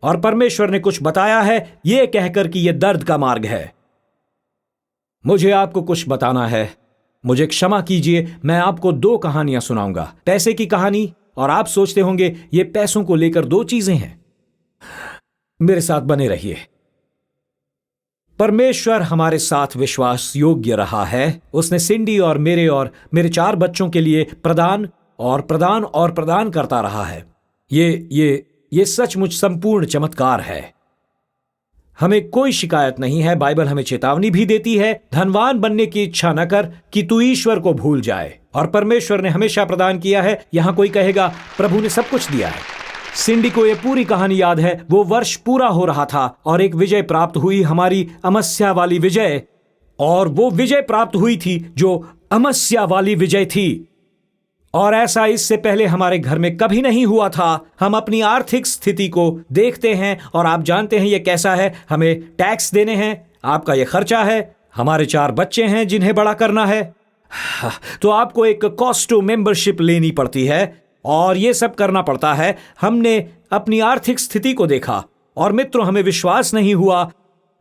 और परमेश्वर ने कुछ बताया है यह कहकर कि यह दर्द का मार्ग है। मुझे आपको कुछ बताना है, मुझे क्षमा कीजिए। मैं आपको 2 कहानियां सुनाऊंगा। पैसे की कहानी, और आप सोचते होंगे ये पैसों को लेकर 2 चीजें हैं। मेरे साथ बने रहिए। परमेश्वर हमारे साथ विश्वास योग्य रहा है। उसने सिंडी और मेरे 4 बच्चों के लिए प्रदान करता रहा है। ये सचमुच संपूर्ण चमत्कार है। हमें कोई शिकायत नहीं है। बाइबल हमें चेतावनी भी देती है, धनवान बनने की इच्छा न कर कि तू ईश्वर को भूल जाए। और परमेश्वर ने हमेशा प्रदान किया है। यहां कोई कहेगा प्रभु ने सब कुछ दिया है। सिंडी को यह पूरी कहानी याद है। वो वर्ष पूरा हो रहा था और एक विजय प्राप्त हुई, हमारी अमस्या वाली विजय। और वो विजय प्राप्त हुई थी जो अमस्या वाली विजय थी, और ऐसा इससे पहले हमारे घर में कभी नहीं हुआ था। हम अपनी आर्थिक स्थिति को देखते हैं और आप जानते हैं ये कैसा है। हमें टैक्स देने हैं, आपका ये खर्चा है, हमारे 4 बच्चे हैं जिन्हें बड़ा करना है, तो आपको एक कॉस्ट मेंबरशिप लेनी पड़ती है और ये सब करना पड़ता है। हमने अपनी आर्थिक स्थिति को देखा और मित्रों, हमें विश्वास नहीं हुआ।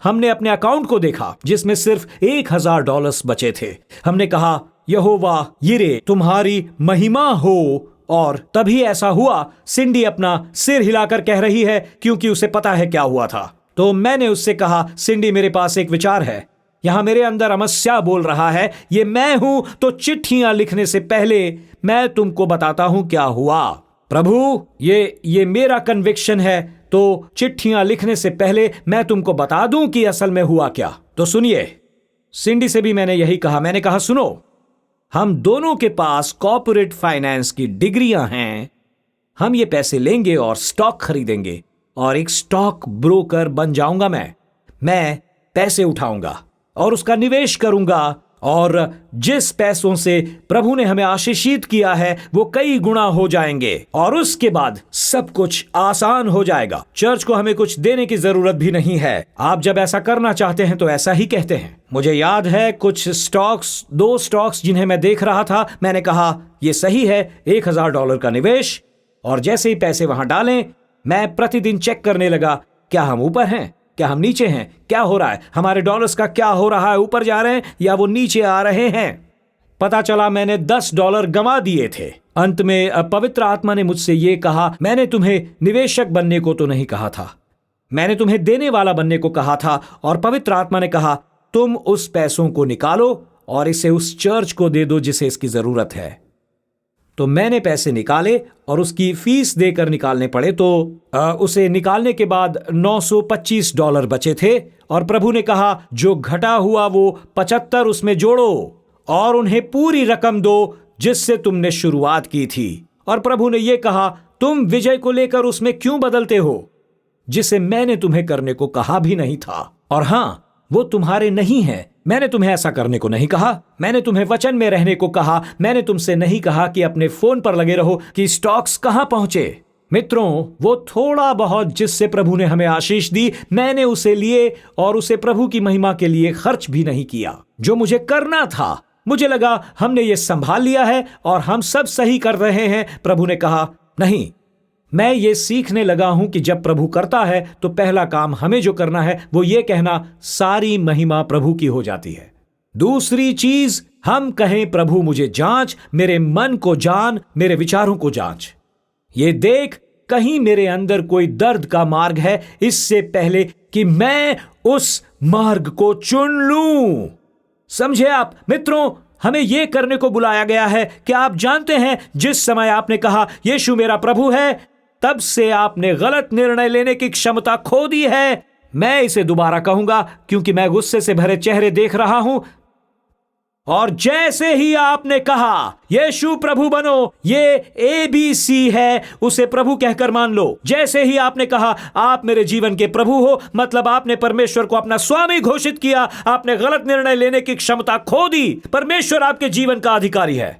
हमने अपने अकाउंट को देखा जिसमें सिर्फ $1000 बचे थे। हमने कहा यहोवा यिरे तुम्हारी महिमा हो, और तभी ऐसा हुआ। सिंडी अपना सिर हिलाकर कह रही है क्योंकि उसे पता है क्या हुआ था। तो मैंने उससे कहा, सिंडी मेरे पास एक विचार है। यहां मेरे अंदर अमस्या बोल रहा है, ये मैं हूं, तो चिट्ठियां लिखने से पहले मैं तुमको बताता हूं क्या हुआ। प्रभु ये मेरा कन्विक्शन है, तो चिट्ठियां लिखने से पहले मैं तुमको बता दूं कि असल में हुआ क्या। तो सुनिए, सिंडी से भी मैंने यही कहा। मैंने कहा सुनो, हम दोनों के पास कॉर्पोरेट फाइनेंस की डिग्रियां हैं। हम ये पैसे लेंगे और स्टॉक खरीदेंगे और एक स्टॉक ब्रोकर बन जाऊंगा। मैं पैसे उठाऊंगा और उसका निवेश करूंगा, और जिस पैसों से प्रभु ने हमें आशीषित किया है वो कई गुना हो जाएंगे, और उसके बाद सब कुछ आसान हो जाएगा। चर्च को हमें कुछ देने की जरूरत भी नहीं है। आप जब ऐसा करना चाहते हैं तो ऐसा ही कहते हैं। मुझे याद है कुछ स्टॉक्स, 2 स्टॉक्स जिन्हें मैं देख रहा था। मैंने कहा यह सही है, $1000 का निवेश। और जैसे ही पैसे वहां डालें, मैं प्रतिदिन चेक करने लगा, क्या हम ऊपर हैं, क्या हम नीचे हैं, क्या हो रहा है, हमारे डॉलर्स का क्या हो रहा है, ऊपर जा रहे हैं या वो नीचे आ रहे हैं। पता चला मैंने $10 गंवा दिए थे। अंत में पवित्र आत्मा ने मुझसे ये कहा, मैंने तुम्हें निवेशक बनने को तो नहीं कहा था, मैंने तुम्हें देने वाला बनने को कहा था। और पवित्र आत्मा ने कहा, तुम उस पैसों को निकालो और इसे उस चर्च को दे दो जिसे इसकी जरूरत है। तो मैंने पैसे निकाले और उसकी फीस देकर निकालने पड़े। तो उसे निकालने के बाद $925 बचे थे। और प्रभु ने कहा, जो घटा हुआ वो 75 उसमें जोड़ो और उन्हें पूरी रकम दो जिससे तुमने शुरुआत की थी। और प्रभु ने यह कहा, तुम विजय को लेकर उसमें क्यों बदलते हो जिसे मैंने तुम्हें करने को कहा भी नहीं था। और हां, वो तुम्हारे नहीं है। मैंने तुम्हें ऐसा करने को नहीं कहा। मैंने तुम्हें वचन में रहने को कहा। मैंने तुमसे नहीं कहा कि अपने फोन पर लगे रहो कि स्टॉक्स कहां पहुंचे। मित्रों, वो थोड़ा बहुत जिससे प्रभु ने हमें आशीष दी, मैंने उसे लिए और उसे प्रभु की महिमा के लिए खर्च भी नहीं किया। जो मुझे करना था, मुझे लगा हमने ये संभाल लिया है और हम सब सही कर रहे हैं। प्रभु ने कहा नहीं, मैं ये सीखने लगा हूं कि जब प्रभु करता है तो पहला काम हमें जो करना है वो ये कहना, सारी महिमा प्रभु की हो जाती है। दूसरी चीज, हम कहें प्रभु मुझे जांच, मेरे मन को जान, मेरे विचारों को जांच। ये देख कहीं मेरे अंदर कोई दर्द का मार्ग है, इससे पहले कि मैं उस मार्ग को चुन लूं। समझे आप मित्रों, हमें यह करने को बुलाया गया है कि आप जानते हैं, जिस समय आपने कहा यीशु मेरा प्रभु है, तब से आपने गलत निर्णय लेने की क्षमता खो दी है। मैं इसे दोबारा कहूंगा क्योंकि मैं गुस्से से भरे चेहरे देख रहा हूं। और जैसे ही आपने कहा यीशु प्रभु बनो, ये ABC है, उसे प्रभु कहकर मान लो। जैसे ही आपने कहा आप मेरे जीवन के प्रभु हो, मतलब आपने परमेश्वर को अपना स्वामी घोषित किया। आपने गलत निर्णय लेने की क्षमता खो दी। परमेश्वर आपके जीवन का अधिकारी है।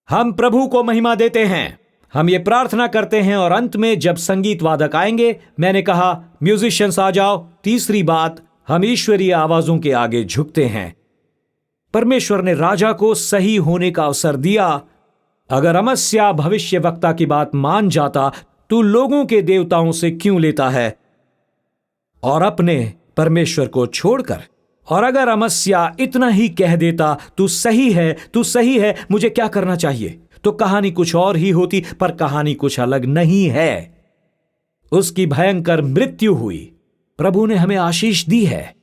हम प्रभु को महिमा देते हैं, हम ये प्रार्थना करते हैं और अंत में जब संगीत वादक आएंगे, मैंने कहा म्यूजिशियंस आ जाओ। तीसरी बात, हम ईश्वरीय आवाजों के आगे झुकते हैं। परमेश्वर ने राजा को सही होने का अवसर दिया। अगर अमस्या भविष्यवक्ता की बात मान जाता, तू लोगों के देवताओं से क्यों लेता है और अपने परमेश्वर को छोड़कर? और अगर अमस्या इतना ही कह देता, तू सही है, तू सही है, मुझे क्या करना चाहिए, तो कहानी कुछ और ही होती। पर कहानी कुछ अलग नहीं है। उसकी भयंकर मृत्यु हुई। प्रभु ने हमें आशीष दी है।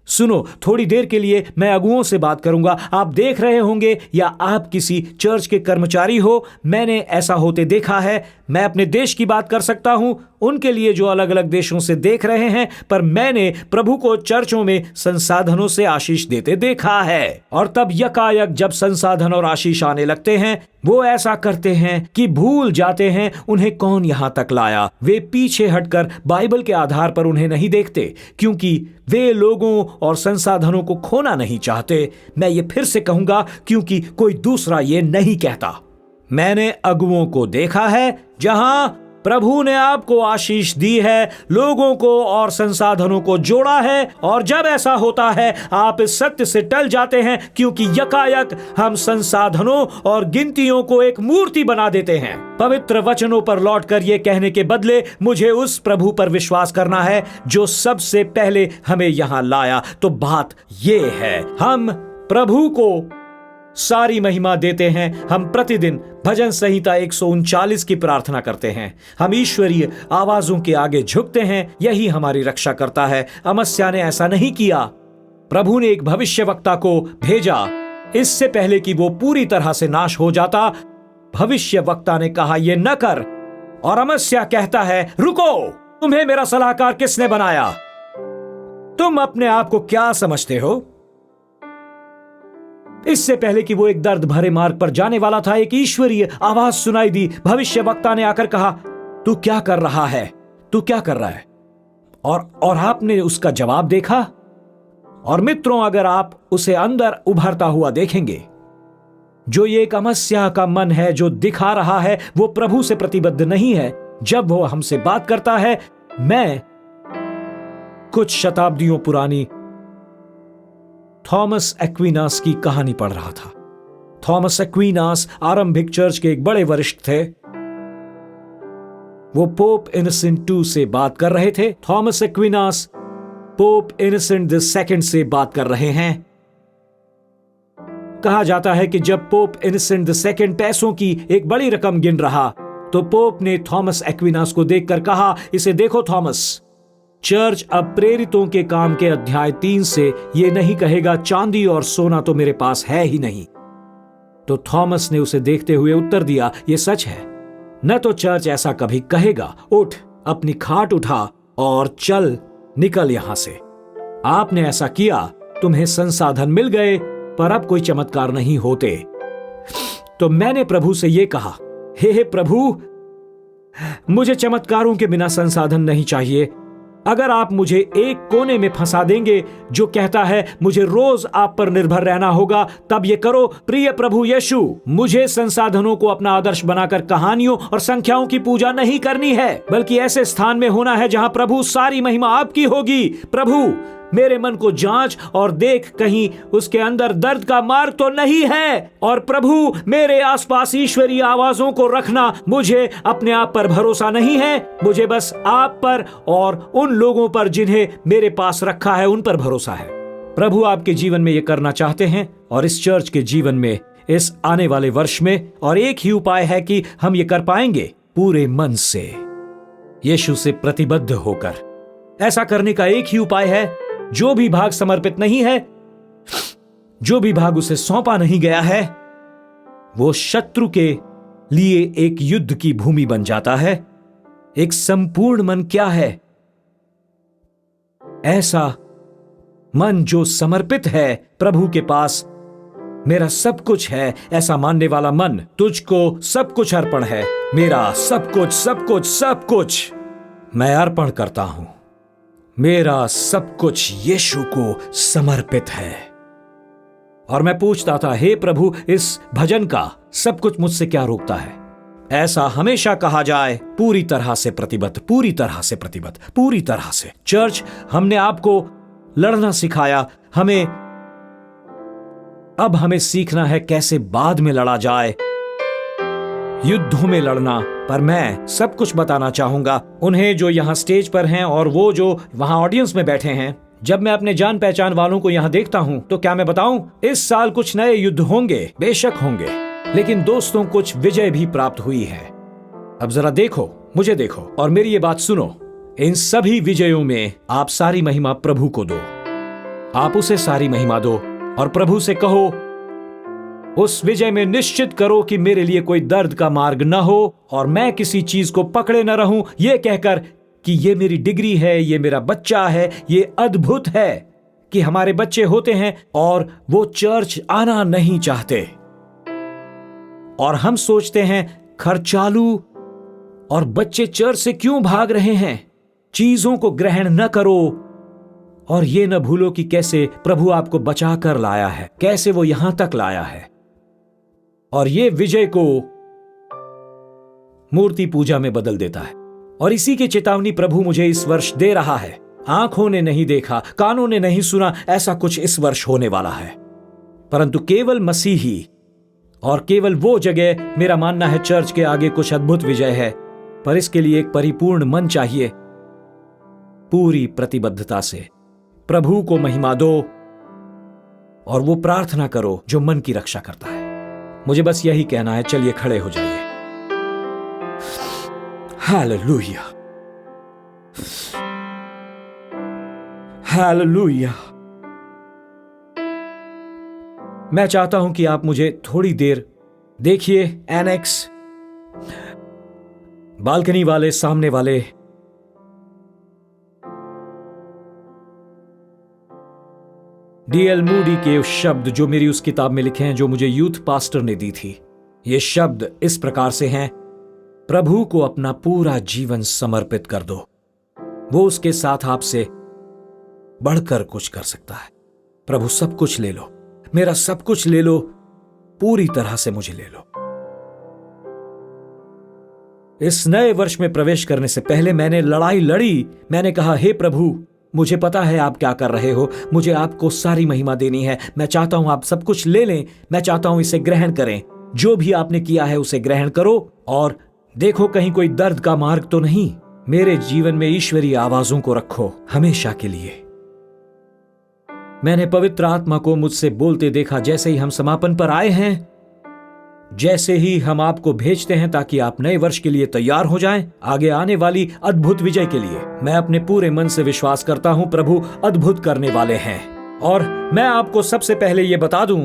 सुनो, थोड़ी देर के लिए मैं अगुओं से बात करूंगा। आप देख रहे होंगे या आप किसी चर्च के कर्मचारी हो, मैंने ऐसा होते देखा है। मैं अपने देश की बात कर सकता हूं, उनके लिए जो अलग अलग देशों से देख रहे हैं, पर मैंने प्रभु को चर्चों में संसाधनों से आशीष देते देखा है। और तब यकायक जब संसाधन और आशीष आने लगते हैं, वो ऐसा करते हैं कि भूल जाते हैं उन्हें कौन यहां तक लाया। वे पीछे हटकर बाइबल के आधार पर उन्हें नहीं देखते, क्योंकि वे लोगों और संसाधनों को खोना नहीं चाहते। मैं ये फिर से कहूंगा, क्योंकि कोई दूसरा ये नहीं कहता। मैंने अगुओं को देखा है जहां प्रभु ने आपको आशीष दी है, लोगों को और संसाधनों को जोड़ा है, और जब ऐसा होता है आप इस सत्य से टल जाते हैं, क्योंकि यकायक हम संसाधनों और गिनतियों को एक मूर्ति बना देते हैं। पवित्र वचनों पर लौटकर ये कहने के बदले मुझे उस प्रभु पर विश्वास करना है जो सबसे पहले हमें यहां लाया। तो बात ये है, हम प्रभु को सारी महिमा देते हैं। हम प्रतिदिन भजन संहिता 139 की प्रार्थना करते हैं। हम ईश्वरीय आवाजों के आगे झुकते हैं। यही हमारी रक्षा करता है। अमस्या ने ऐसा नहीं किया। प्रभु ने एक भविष्यवक्ता को भेजा इससे पहले कि वो पूरी तरह से नाश हो जाता। भविष्यवक्ता ने कहा ये न कर, और अमस्या कहता है रुको, तुम्हें मेरा सलाहकार किसने बनाया? तुम अपने आप को क्या समझते हो? इससे पहले कि वो एक दर्द भरे मार्ग पर जाने वाला था, एक ईश्वरीय आवाज सुनाई दी। भविष्यवक्ता ने आकर कहा, तू क्या कर रहा है? तू क्या कर रहा है? और आपने उसका जवाब देखा। और मित्रों, अगर आप उसे अंदर उभरता हुआ देखेंगे, जो ये एक अमस्या का मन है जो दिखा रहा है, वो प्रभु से प्रतिबद्ध नहीं है। जब वो हमसे बात करता है, मैं कुछ शताब्दियों पुरानी थॉमस एक्विनास की कहानी पढ़ रहा था। थॉमस एक्विनास आरंभिक चर्च के एक बड़े वरिष्ठ थे। वो पोप इनोसेंट II से बात कर रहे थे। Thomas Aquinas pope innocent II से बात कर रहे हैं। कहा जाता है कि जब पोप इनोसेंट II पैसों की एक बड़ी रकम गिन रहा, तो पोप ने थॉमस एक्विनास को देखकर कहा, इसे देखो थॉमस, चर्च अब प्रेरितों के काम के अध्याय 3 से ये नहीं कहेगा चांदी और सोना तो मेरे पास है ही नहीं। तो थॉमस ने उसे देखते हुए उत्तर दिया, ये सच है, न तो चर्च ऐसा कभी कहेगा। उठ, अपनी खाट उठा और चल निकल यहां से। आपने ऐसा किया, तुम्हें संसाधन मिल गए, पर अब कोई चमत्कार नहीं होते। तो मैंने प्रभु से यह कहा, हे प्रभु, मुझे चमत्कारों के बिना संसाधन नहीं चाहिए। अगर आप मुझे एक कोने में फंसा देंगे जो कहता है मुझे रोज आप पर निर्भर रहना होगा, तब ये करो। प्रिय प्रभु यीशु, मुझे संसाधनों को अपना आदर्श बनाकर कहानियों और संख्याओं की पूजा नहीं करनी है, बल्कि ऐसे स्थान में होना है जहां प्रभु सारी महिमा आपकी होगी। प्रभु, मेरे मन को जांच और देख, कहीं उसके अंदर दर्द का मार्ग तो नहीं है। और प्रभु, मेरे आसपास ईश्वरीय आवाजों को रखना। मुझे अपने आप पर भरोसा नहीं है, मुझे बस आप पर और उन लोगों पर जिन्हें मेरे पास रखा है उन पर भरोसा है। प्रभु आपके जीवन में ये करना चाहते हैं और इस चर्च के जीवन में इस आने वाले वर्ष में, और एक ही उपाय है कि हम ये कर पाएंगे, पूरे मन से यीशु से प्रतिबद्ध होकर। ऐसा करने का एक ही उपाय है, जो भी भाग समर्पित नहीं है, जो भी भाग उसे सौंपा नहीं गया है, वो शत्रु के लिए एक युद्ध की भूमि बन जाता है। एक संपूर्ण मन क्या है? ऐसा मन जो समर्पित है प्रभु के पास। मेरा सब कुछ है, ऐसा मानने वाला मन। तुझको सब कुछ अर्पण है, मेरा सब कुछ सब कुछ सब कुछ मैं अर्पण करता हूं। मेरा सब कुछ यीशु को समर्पित है। और मैं पूछता था, हे प्रभु, इस भजन का सब कुछ मुझसे क्या रोकता है? ऐसा हमेशा कहा जाए, पूरी तरह से प्रतिबद्ध, पूरी तरह से प्रतिबद्ध, पूरी तरह से। चर्च, हमने आपको लड़ना सिखाया, अब हमें सीखना है कैसे बाद में लड़ा जाए, युद्धों में लड़ना। पर मैं सब कुछ बताना चाहूंगा उन्हें जो यहाँ स्टेज पर हैं और वो जो वहां ऑडियंस में बैठे हैं। जब मैं अपने जान पहचान वालों को यहाँ देखता हूँ तो क्या मैं बताऊं, इस साल कुछ नए युद्ध होंगे, बेशक होंगे, लेकिन दोस्तों कुछ विजय भी प्राप्त हुई है। अब जरा देखो, मुझे देखो और मेरी ये बात सुनो। इन सभी विजयों में आप सारी महिमा प्रभु को दो। आप उसे सारी महिमा दो और प्रभु से कहो, उस विजय में निश्चित करो कि मेरे लिए कोई दर्द का मार्ग न हो और मैं किसी चीज को पकड़े न रहूं, ये कहकर कि ये मेरी डिग्री है, ये मेरा बच्चा है। ये अद्भुत है कि हमारे बच्चे होते हैं और वो चर्च आना नहीं चाहते, और हम सोचते हैं खर्चालू और बच्चे चर्च से क्यों भाग रहे हैं। चीजों को ग्रहण न करो और ये न भूलो कि कैसे प्रभु आपको बचा कर लाया है, कैसे वो यहां तक लाया है। और ये विजय को मूर्ति पूजा में बदल देता है। और इसी की चेतावनी प्रभु मुझे इस वर्ष दे रहा है। आंखों ने नहीं देखा, कानों ने नहीं सुना, ऐसा कुछ इस वर्ष होने वाला है, परंतु केवल मसीही और केवल वो जगह, मेरा मानना है चर्च के आगे कुछ अद्भुत विजय है, पर इसके लिए एक परिपूर्ण मन चाहिए। पूरी प्रतिबद्धता से प्रभु को महिमा दो और वो प्रार्थना करो जो मन की रक्षा करता है। मुझे बस यही कहना है। चलिए खड़े हो जाइए। Hallelujah, hallelujah. मैं चाहता हूं कि आप मुझे थोड़ी देर देखिए। एनेक्स, बालकनी वाले, सामने वाले, डीएल मूडी के शब्द जो मेरी उस किताब में लिखे हैं, जो मुझे यूथ पास्टर ने दी थी। ये शब्द इस प्रकार से हैं, प्रभु को अपना पूरा जीवन समर्पित कर दो, वो उसके साथ आपसे बढ़कर कुछ कर सकता है। प्रभु, सब कुछ ले लो, मेरा सब कुछ ले लो, पूरी तरह से मुझे ले लो। इस नए वर्ष में प्रवेश करने से पहले मैंने लड़ाई लड़ी। मैंने कहा, हे प्रभु, मुझे पता है आप क्या कर रहे हो, मुझे आपको सारी महिमा देनी है। मैं चाहता हूं आप सब कुछ ले लें, मैं चाहता हूं इसे ग्रहण करें। जो भी आपने किया है उसे ग्रहण करो और देखो कहीं कोई दर्द का मार्ग तो नहीं। मेरे जीवन में ईश्वरीय आवाजों को रखो हमेशा के लिए। मैंने पवित्र आत्मा को मुझसे बोलते देखा जैसे ही हम समापन पर आए हैं, जैसे ही हम आपको भेजते हैं ताकि आप नए वर्ष के लिए तैयार हो जाएं, आगे आने वाली अद्भुत विजय के लिए। मैं अपने पूरे मन से विश्वास करता हूं प्रभु अद्भुत करने वाले हैं। और मैं आपको सबसे पहले यह बता दूं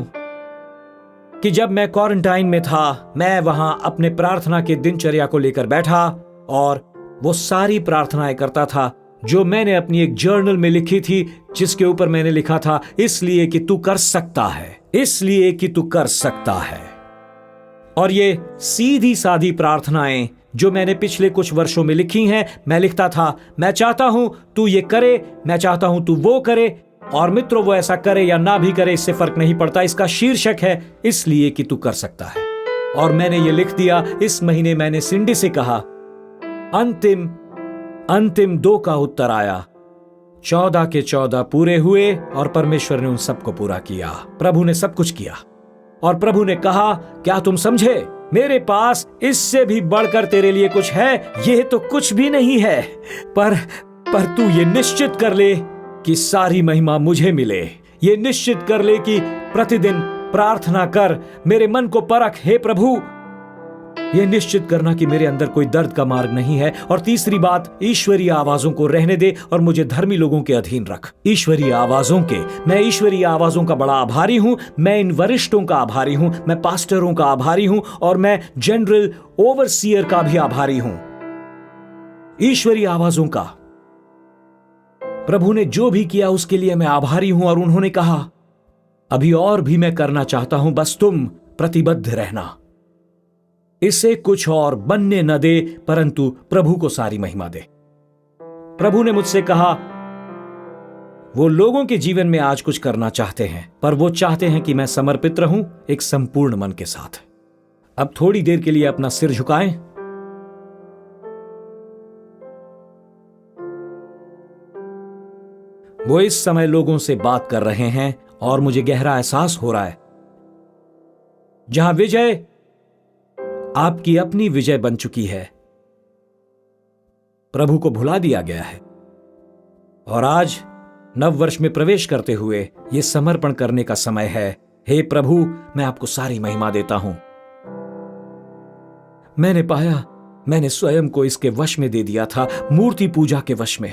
कि जब मैं क्वारंटाइन में था, मैं वहां अपने प्रार्थना के दिनचर्या को लेकर बैठा और वो सारी प्रार्थनाएं करता था जो मैंने अपनी एक जर्नल में लिखी थी, जिसके ऊपर मैंने लिखा था, इसलिए कि तू कर सकता है, इसलिए कि तू कर सकता है। और ये सीधी सादी प्रार्थनाएं जो मैंने पिछले कुछ वर्षों में लिखी हैं। मैं लिखता था, मैं चाहता हूं तू ये करे, मैं चाहता हूं तू वो करे। और मित्रों, वो ऐसा करे या ना भी करे, इससे फर्क नहीं पड़ता। इसका शीर्षक है इसलिए कि तू कर सकता है। और मैंने ये लिख दिया। इस महीने मैंने सिंडी से कहा, अंतिम 2 का उत्तर आया। 14 के 14 पूरे हुए और परमेश्वर ने उन सबको पूरा किया। प्रभु ने सब कुछ किया। और प्रभु ने कहा, क्या तुम समझे? मेरे पास इससे भी बढ़कर तेरे लिए कुछ है। यह तो कुछ भी नहीं है, पर तू ये निश्चित कर ले कि सारी महिमा मुझे मिले। ये निश्चित कर ले कि प्रतिदिन प्रार्थना कर, मेरे मन को परख हे प्रभु। यह निश्चित करना कि मेरे अंदर कोई दर्द का मार्ग नहीं है। और तीसरी बात, ईश्वरीय आवाजों को रहने दे और मुझे धर्मी लोगों के अधीन रख। ईश्वरीय आवाजों के, मैं ईश्वरीय आवाजों का बड़ा आभारी हूं। मैं इन वरिष्ठों का आभारी हूं, मैं पास्टरों का आभारी हूं और मैं जनरल ओवरसीयर का भी आभारी हूं। ईश्वरीय आवाजों का प्रभु ने जो भी किया उसके लिए मैं आभारी हूं। और उन्होंने कहा, अभी और भी मैं करना चाहता हूं, बस तुम प्रतिबद्ध रहना। इसे कुछ और बनने न दे, परंतु प्रभु को सारी महिमा दे। प्रभु ने मुझसे कहा, वो लोगों के जीवन में आज कुछ करना चाहते हैं, पर वो चाहते हैं कि मैं समर्पित रहूं एक संपूर्ण मन के साथ। अब थोड़ी देर के लिए अपना सिर झुकाएं। वो इस समय लोगों से बात कर रहे हैं और मुझे गहरा एहसास हो रहा है, जहां विजय आपकी अपनी विजय बन चुकी है, प्रभु को भुला दिया गया है। और आज नव वर्ष में प्रवेश करते हुए यह समर्पण करने का समय है। हे प्रभु, मैं आपको सारी महिमा देता हूं। मैंने पाया, मैंने स्वयं को इसके वश में दे दिया था, मूर्ति पूजा के वश में।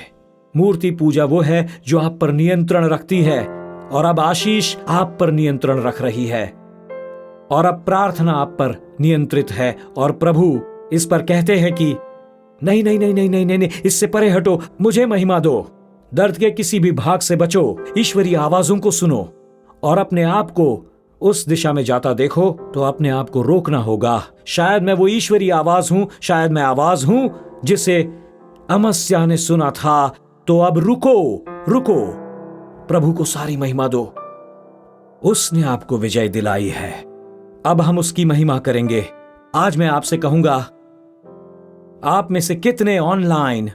मूर्ति पूजा वो है जो आप पर नियंत्रण रखती है, और अब आशीष आप पर नियंत्रण रख रही है, और अब प्रार्थना आप पर नियंत्रित है। और प्रभु इस पर कहते हैं कि नहीं नहीं नहीं नहीं नहीं नहीं, इससे परे हटो, मुझे महिमा दो। दर्द के किसी भी भाग से बचो, ईश्वरीय आवाजों को सुनो और अपने आप को उस दिशा में जाता देखो तो अपने आप को रोकना होगा। शायद मैं वो ईश्वरीय आवाज हूं, शायद मैं आवाज हूं जिसे अमस्या ने सुना था। तो अब रुको, रुको, प्रभु को सारी महिमा दो। उसने आपको विजय दिलाई है, अब हम उसकी महिमा करेंगे। आज मैं आपसे कहूंगा, आप में से कितने ऑनलाइन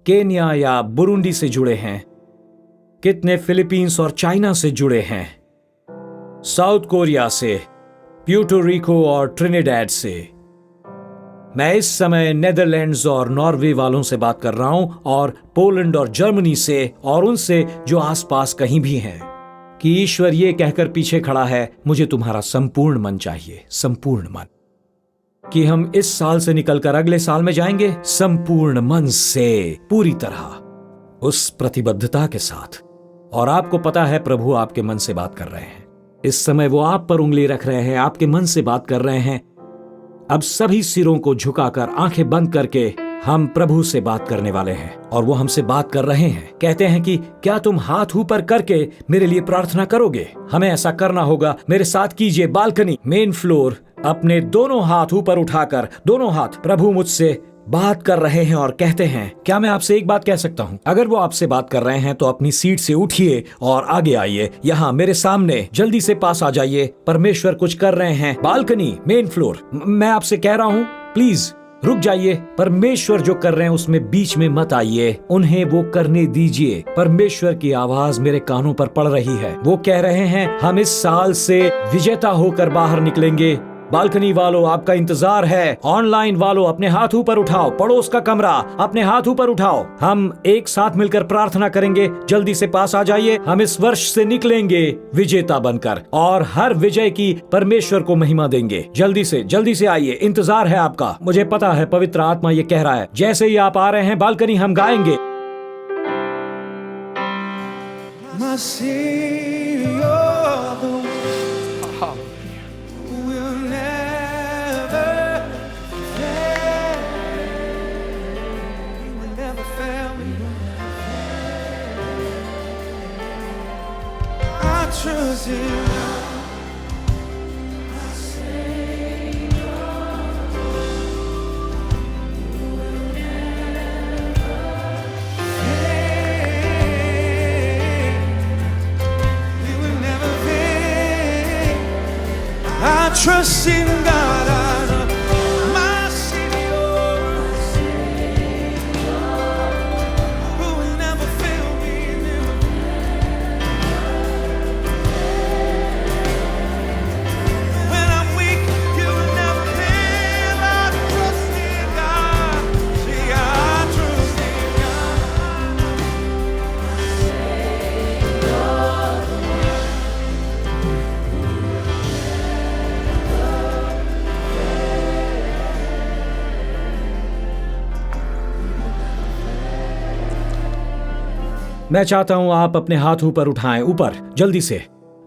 केन्या या बुरुंडी से जुड़े हैं? कितने फिलीपींस और चाइना से जुड़े हैं? साउथ कोरिया से, प्यूर्टो रिको और ट्रिनिडैड से। मैं इस समय नेदरलैंड्स और नॉर्वे वालों से बात कर रहा हूं, और पोलैंड और जर्मनी से, और उनसे जो आसपास कहीं भी हैं, कि ईश्वर ये कहकर पीछे खड़ा है, मुझे तुम्हारा संपूर्ण मन चाहिए, संपूर्ण मन। कि हम इस साल से निकलकर अगले साल में जाएंगे संपूर्ण मन से, पूरी तरह, उस प्रतिबद्धता के साथ। और आपको पता है, प्रभु आपके मन से बात कर रहे हैं। इस समय वो आप पर उंगली रख रहे हैं, आपके मन से बात कर रहे हैं। अब सभी सिरों को झुकाकर, आंखें बंद करके हम प्रभु से बात करने वाले हैं, और वो हमसे बात कर रहे हैं। कहते हैं कि क्या तुम हाथ ऊपर करके मेरे लिए प्रार्थना करोगे? हमें ऐसा करना होगा। मेरे साथ कीजिए, बालकनी, मेन फ्लोर, अपने दोनों हाथ ऊपर उठाकर, दोनों हाथ। प्रभु मुझसे बात कर रहे हैं और कहते हैं, क्या मैं आपसे एक बात कह सकता हूं? अगर वो आपसे बात कर रहे हैं तो अपनी सीट से उठिए और आगे आइए, यहाँ मेरे सामने जल्दी से पास आ जाइए। परमेश्वर कुछ कर रहे हैं। बालकनी, मेन फ्लोर, मैं आपसे कह रहा हूँ, प्लीज रुक जाइए। परमेश्वर जो कर रहे हैं उसमें बीच में मत आइए, उन्हें वो करने दीजिए। परमेश्वर की आवाज मेरे कानों पर पड़ रही है। वो कह रहे हैं, हम इस साल से विजेता होकर बाहर निकलेंगे। बालकनी वालों, आपका इंतजार है। ऑनलाइन वालों, अपने हाथ ऊपर उठाओ। पड़ोस का कमरा, अपने हाथ ऊपर उठाओ। हम एक साथ मिलकर प्रार्थना करेंगे। जल्दी से पास आ जाइए। हम इस वर्ष से निकलेंगे विजेता बनकर, और हर विजय की परमेश्वर को महिमा देंगे। जल्दी से आइए, इंतजार है आपका। मुझे पता है पवित्र आत्मा ये कह रहा है। जैसे ही आप आ रहे हैं बालकनी, हम गाएंगे। Trust you. trust in God, I know my Savior, who will never fail me, never. When I'm weak, you will never fail. I trust in God. See, I trust in God. मैं चाहता हूं आप अपने हाथ ऊपर उठाएं, ऊपर जल्दी से।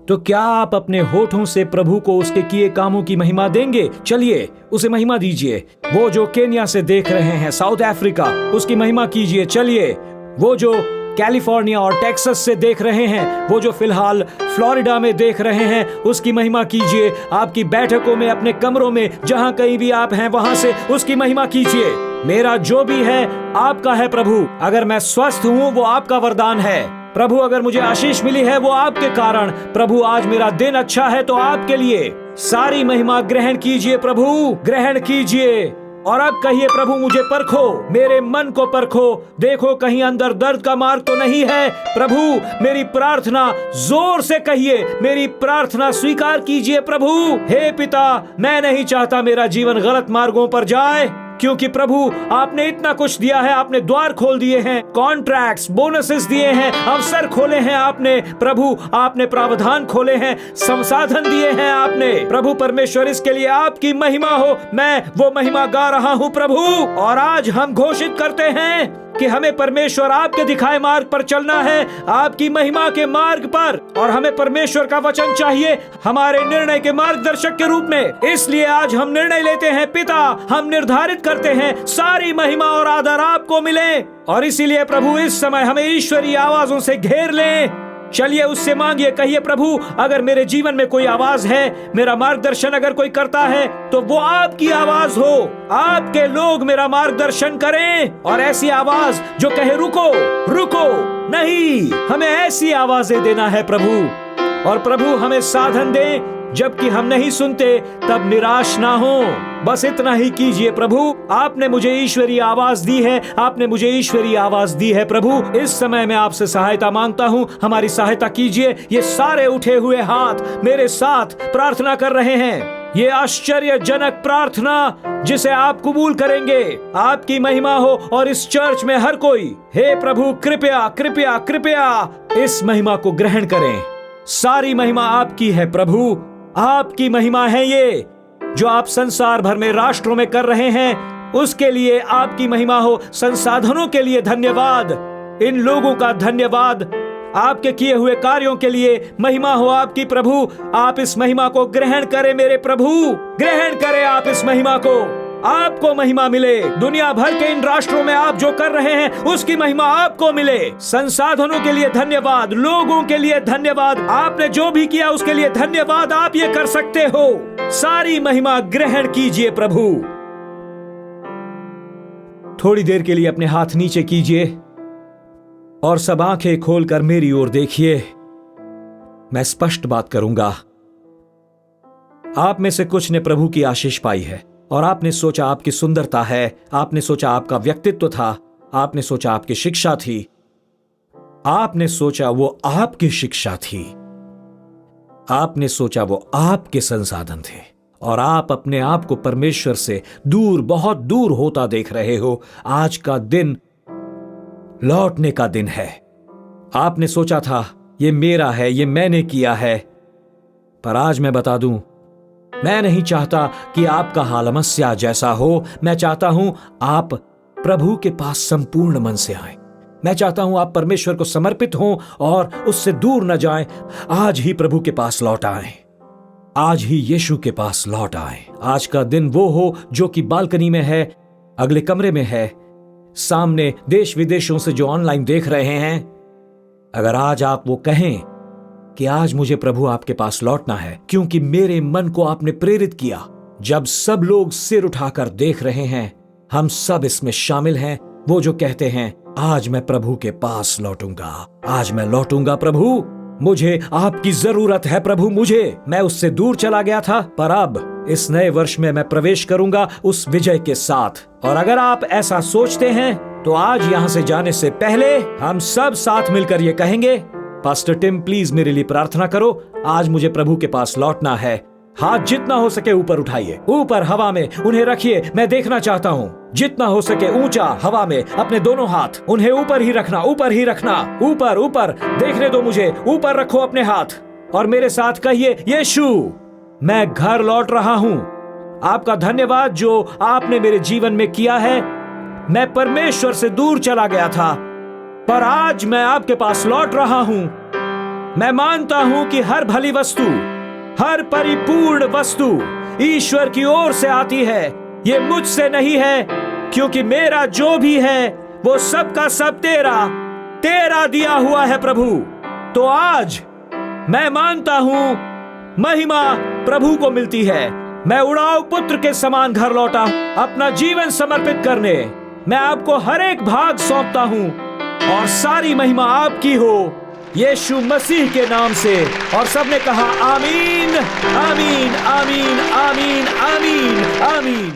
तो क्या आप अपने होठों से प्रभु को उसके किए कामों की महिमा देंगे? चलिए उसे महिमा दीजिए। वो जो केन्या से देख रहे हैं, साउथ अफ्रीका, उसकी महिमा कीजिए। चलिए वो जो कैलिफोर्निया और टेक्सास से देख रहे हैं, वो जो फिलहाल फ्लोरिडा में देख रहे हैं, उसकी महिमा कीजिए। आपकी बैठकों में, अपने कमरों में, जहां कहीं भी आप हैं वहां से उसकी महिमा कीजिए। मेरा जो भी है आपका है प्रभु। अगर मैं स्वस्थ हूं वो आपका वरदान है प्रभु। अगर मुझे आशीष मिली है वो आपके कारण। प्रभु आज मेरा दिन अच्छा है तो आपके लिए सारी महिमा ग्रहण कीजिए प्रभु, ग्रहण कीजिए। और अब कहिए प्रभु मुझे परखो, मेरे मन को परखो, देखो कहीं अंदर दर्द का मार्ग तो नहीं है। प्रभु मेरी प्रार्थना जोर से कहिए, मेरी प्रार्थना स्वीकार कीजिए प्रभु। हे पिता, मैं नहीं चाहता मेरा जीवन गलत मार्गों पर जाए, क्योंकि प्रभु आपने इतना कुछ दिया है। आपने द्वार खोल दिए हैं, कॉन्ट्रैक्ट्स, बोनसेस दिए हैं, अवसर खोले हैं आपने प्रभु, आपने प्रावधान खोले हैं, संसाधन दिए हैं आपने प्रभु परमेश्वर। इसके लिए आपकी महिमा हो। मैं वो महिमा गा रहा हूँ प्रभु। और आज हम घोषित करते हैं कि हमें परमेश्वर आपके दिखाए मार्ग पर चलना है, आपकी महिमा के मार्ग पर। और हमें परमेश्वर का वचन चाहिए हमारे निर्णय के मार्गदर्शक के रूप में। इसलिए आज हम निर्णय लेते हैं पिता, हम निर्धारित करते हैं सारी महिमा और आदर आपको मिले। और इसीलिए प्रभु इस समय हमें ईश्वरीय आवाजों से घेर लें। चलिए उससे मांगिए, कहिए प्रभु अगर मेरे जीवन में कोई आवाज है, मेरा मार्गदर्शन अगर कोई करता है तो वो आपकी आवाज हो। आपके लोग मेरा मार्गदर्शन करें। और ऐसी आवाज जो कहे रुको, रुको नहीं, हमें ऐसी आवाजें देना है प्रभु। और प्रभु हमें साधन दे, जबकि हम नहीं सुनते तब निराश ना हो। बस इतना ही कीजिए प्रभु। आपने मुझे ईश्वरीय आवाज दी है, आपने मुझे ईश्वरीय आवाज दी है प्रभु। इस समय मैं आपसे सहायता मांगता हूँ, हमारी सहायता कीजिए। ये सारे उठे हुए हाथ मेरे साथ प्रार्थना कर रहे हैं। ये आश्चर्यजनक प्रार्थना जिसे आप कबूल करेंगे। आपकी महिमा हो और इस चर्च में हर कोई, हे प्रभु कृपया कृपया कृपया इस महिमा को ग्रहण करें। सारी महिमा आपकी है प्रभु, आपकी महिमा है ये जो आप संसार भर में राष्ट्रों में कर रहे हैं। उसके लिए आपकी महिमा हो। संसाधनों के लिए धन्यवाद, इन लोगों का धन्यवाद। आपके किए हुए कार्यों के लिए महिमा हो आपकी प्रभु। आप इस महिमा को ग्रहण करें मेरे प्रभु, ग्रहण करें आप इस महिमा को। आपको महिमा मिले। दुनिया भर के इन राष्ट्रों में आप जो कर रहे हैं उसकी महिमा आपको मिले। संसाधनों के लिए धन्यवाद, लोगों के लिए धन्यवाद, आपने जो भी किया उसके लिए धन्यवाद। आप ये कर सकते हो। सारी महिमा ग्रहण कीजिए प्रभु। थोड़ी देर के लिए अपने हाथ नीचे कीजिए और सब आंखें खोलकर मेरी ओर देखिए। मैं स्पष्ट बात करूंगा। आप में से कुछ ने प्रभु की आशीष पाई है और आपने सोचा आपकी सुंदरता है, आपने सोचा आपका व्यक्तित्व था, आपने सोचा आपकी शिक्षा थी, आपने सोचा वो आपकी शिक्षा थी, आपने सोचा वो आपके संसाधन थे। और आप अपने आप को परमेश्वर से दूर, बहुत दूर होता देख रहे हो। आज का दिन लौटने का दिन है। आपने सोचा था ये मेरा है, ये मैंने किया है। पर आज मैं बता दूं, मैं नहीं चाहता कि आपका हाल मस्या जैसा हो। मैं चाहता हूं आप प्रभु के पास संपूर्ण मन से आएं। मैं चाहता हूं आप परमेश्वर को समर्पित हों और उससे दूर न जाएं। आज ही प्रभु के पास लौट आएं, आज ही यीशु के पास लौट आएं। आज का दिन वो हो जो कि बालकनी में है, अगले कमरे में है, सामने देश विदेशों से जो ऑनलाइन देख रहे हैं। अगर आज आप वो कहें कि आज मुझे प्रभु आपके पास लौटना है, क्योंकि मेरे मन को आपने प्रेरित किया। जब सब लोग सिर उठाकर देख रहे हैं, हम सब इसमें शामिल हैं। वो जो कहते हैं आज मैं प्रभु के पास लौटूंगा, आज मैं लौटूंगा प्रभु, मुझे आपकी जरूरत है प्रभु। मैं उससे दूर चला गया था, पर अब इस नए वर्ष में मैं प्रवेश करूंगा उस विजय के साथ। और अगर आप ऐसा सोचते हैं तो आज यहाँ से जाने से पहले हम सब साथ मिलकर ये कहेंगे, पास्टर टिम प्लीज मेरे लिए प्रार्थना करो, आज मुझे प्रभु के पास लौटना है। हाथ जितना हो सके ऊपर उठाइए, ऊपर हवा में उन्हें रखिए, मैं देखना चाहता हूँ। जितना हो सके ऊंचा हवा में अपने दोनों हाथ, उन्हें ऊपर ही रखना, ऊपर ही रखना, ऊपर ऊपर, देखने दो मुझे, ऊपर रखो अपने हाथ और मेरे साथ कहिए, यीशु मैं घर लौट रहा हूँ। आपका धन्यवाद जो आपने मेरे जीवन में किया है। मैं परमेश्वर से दूर चला गया था, पर आज मैं आपके पास लौट रहा हूँ। मैं मानता हूँ कि हर भली वस्तु, हर परिपूर्ण वस्तु ईश्वर की ओर से आती है, ये मुझसे नहीं है, क्योंकि मेरा जो भी है वो सब का सब तेरा दिया हुआ है प्रभु। तो आज मैं मानता हूं महिमा प्रभु को मिलती है। मैं उड़ाऊ पुत्र के समान घर लौटा हूं, अपना जीवन समर्पित करने। मैं आपको हर एक भाग सौंपता हूं और सारी महिमा आपकी हो, यीशु मसीह के नाम से। और सबने कहा आमीन, आमीन, आमीन, आमीन, आमीन, आमीन।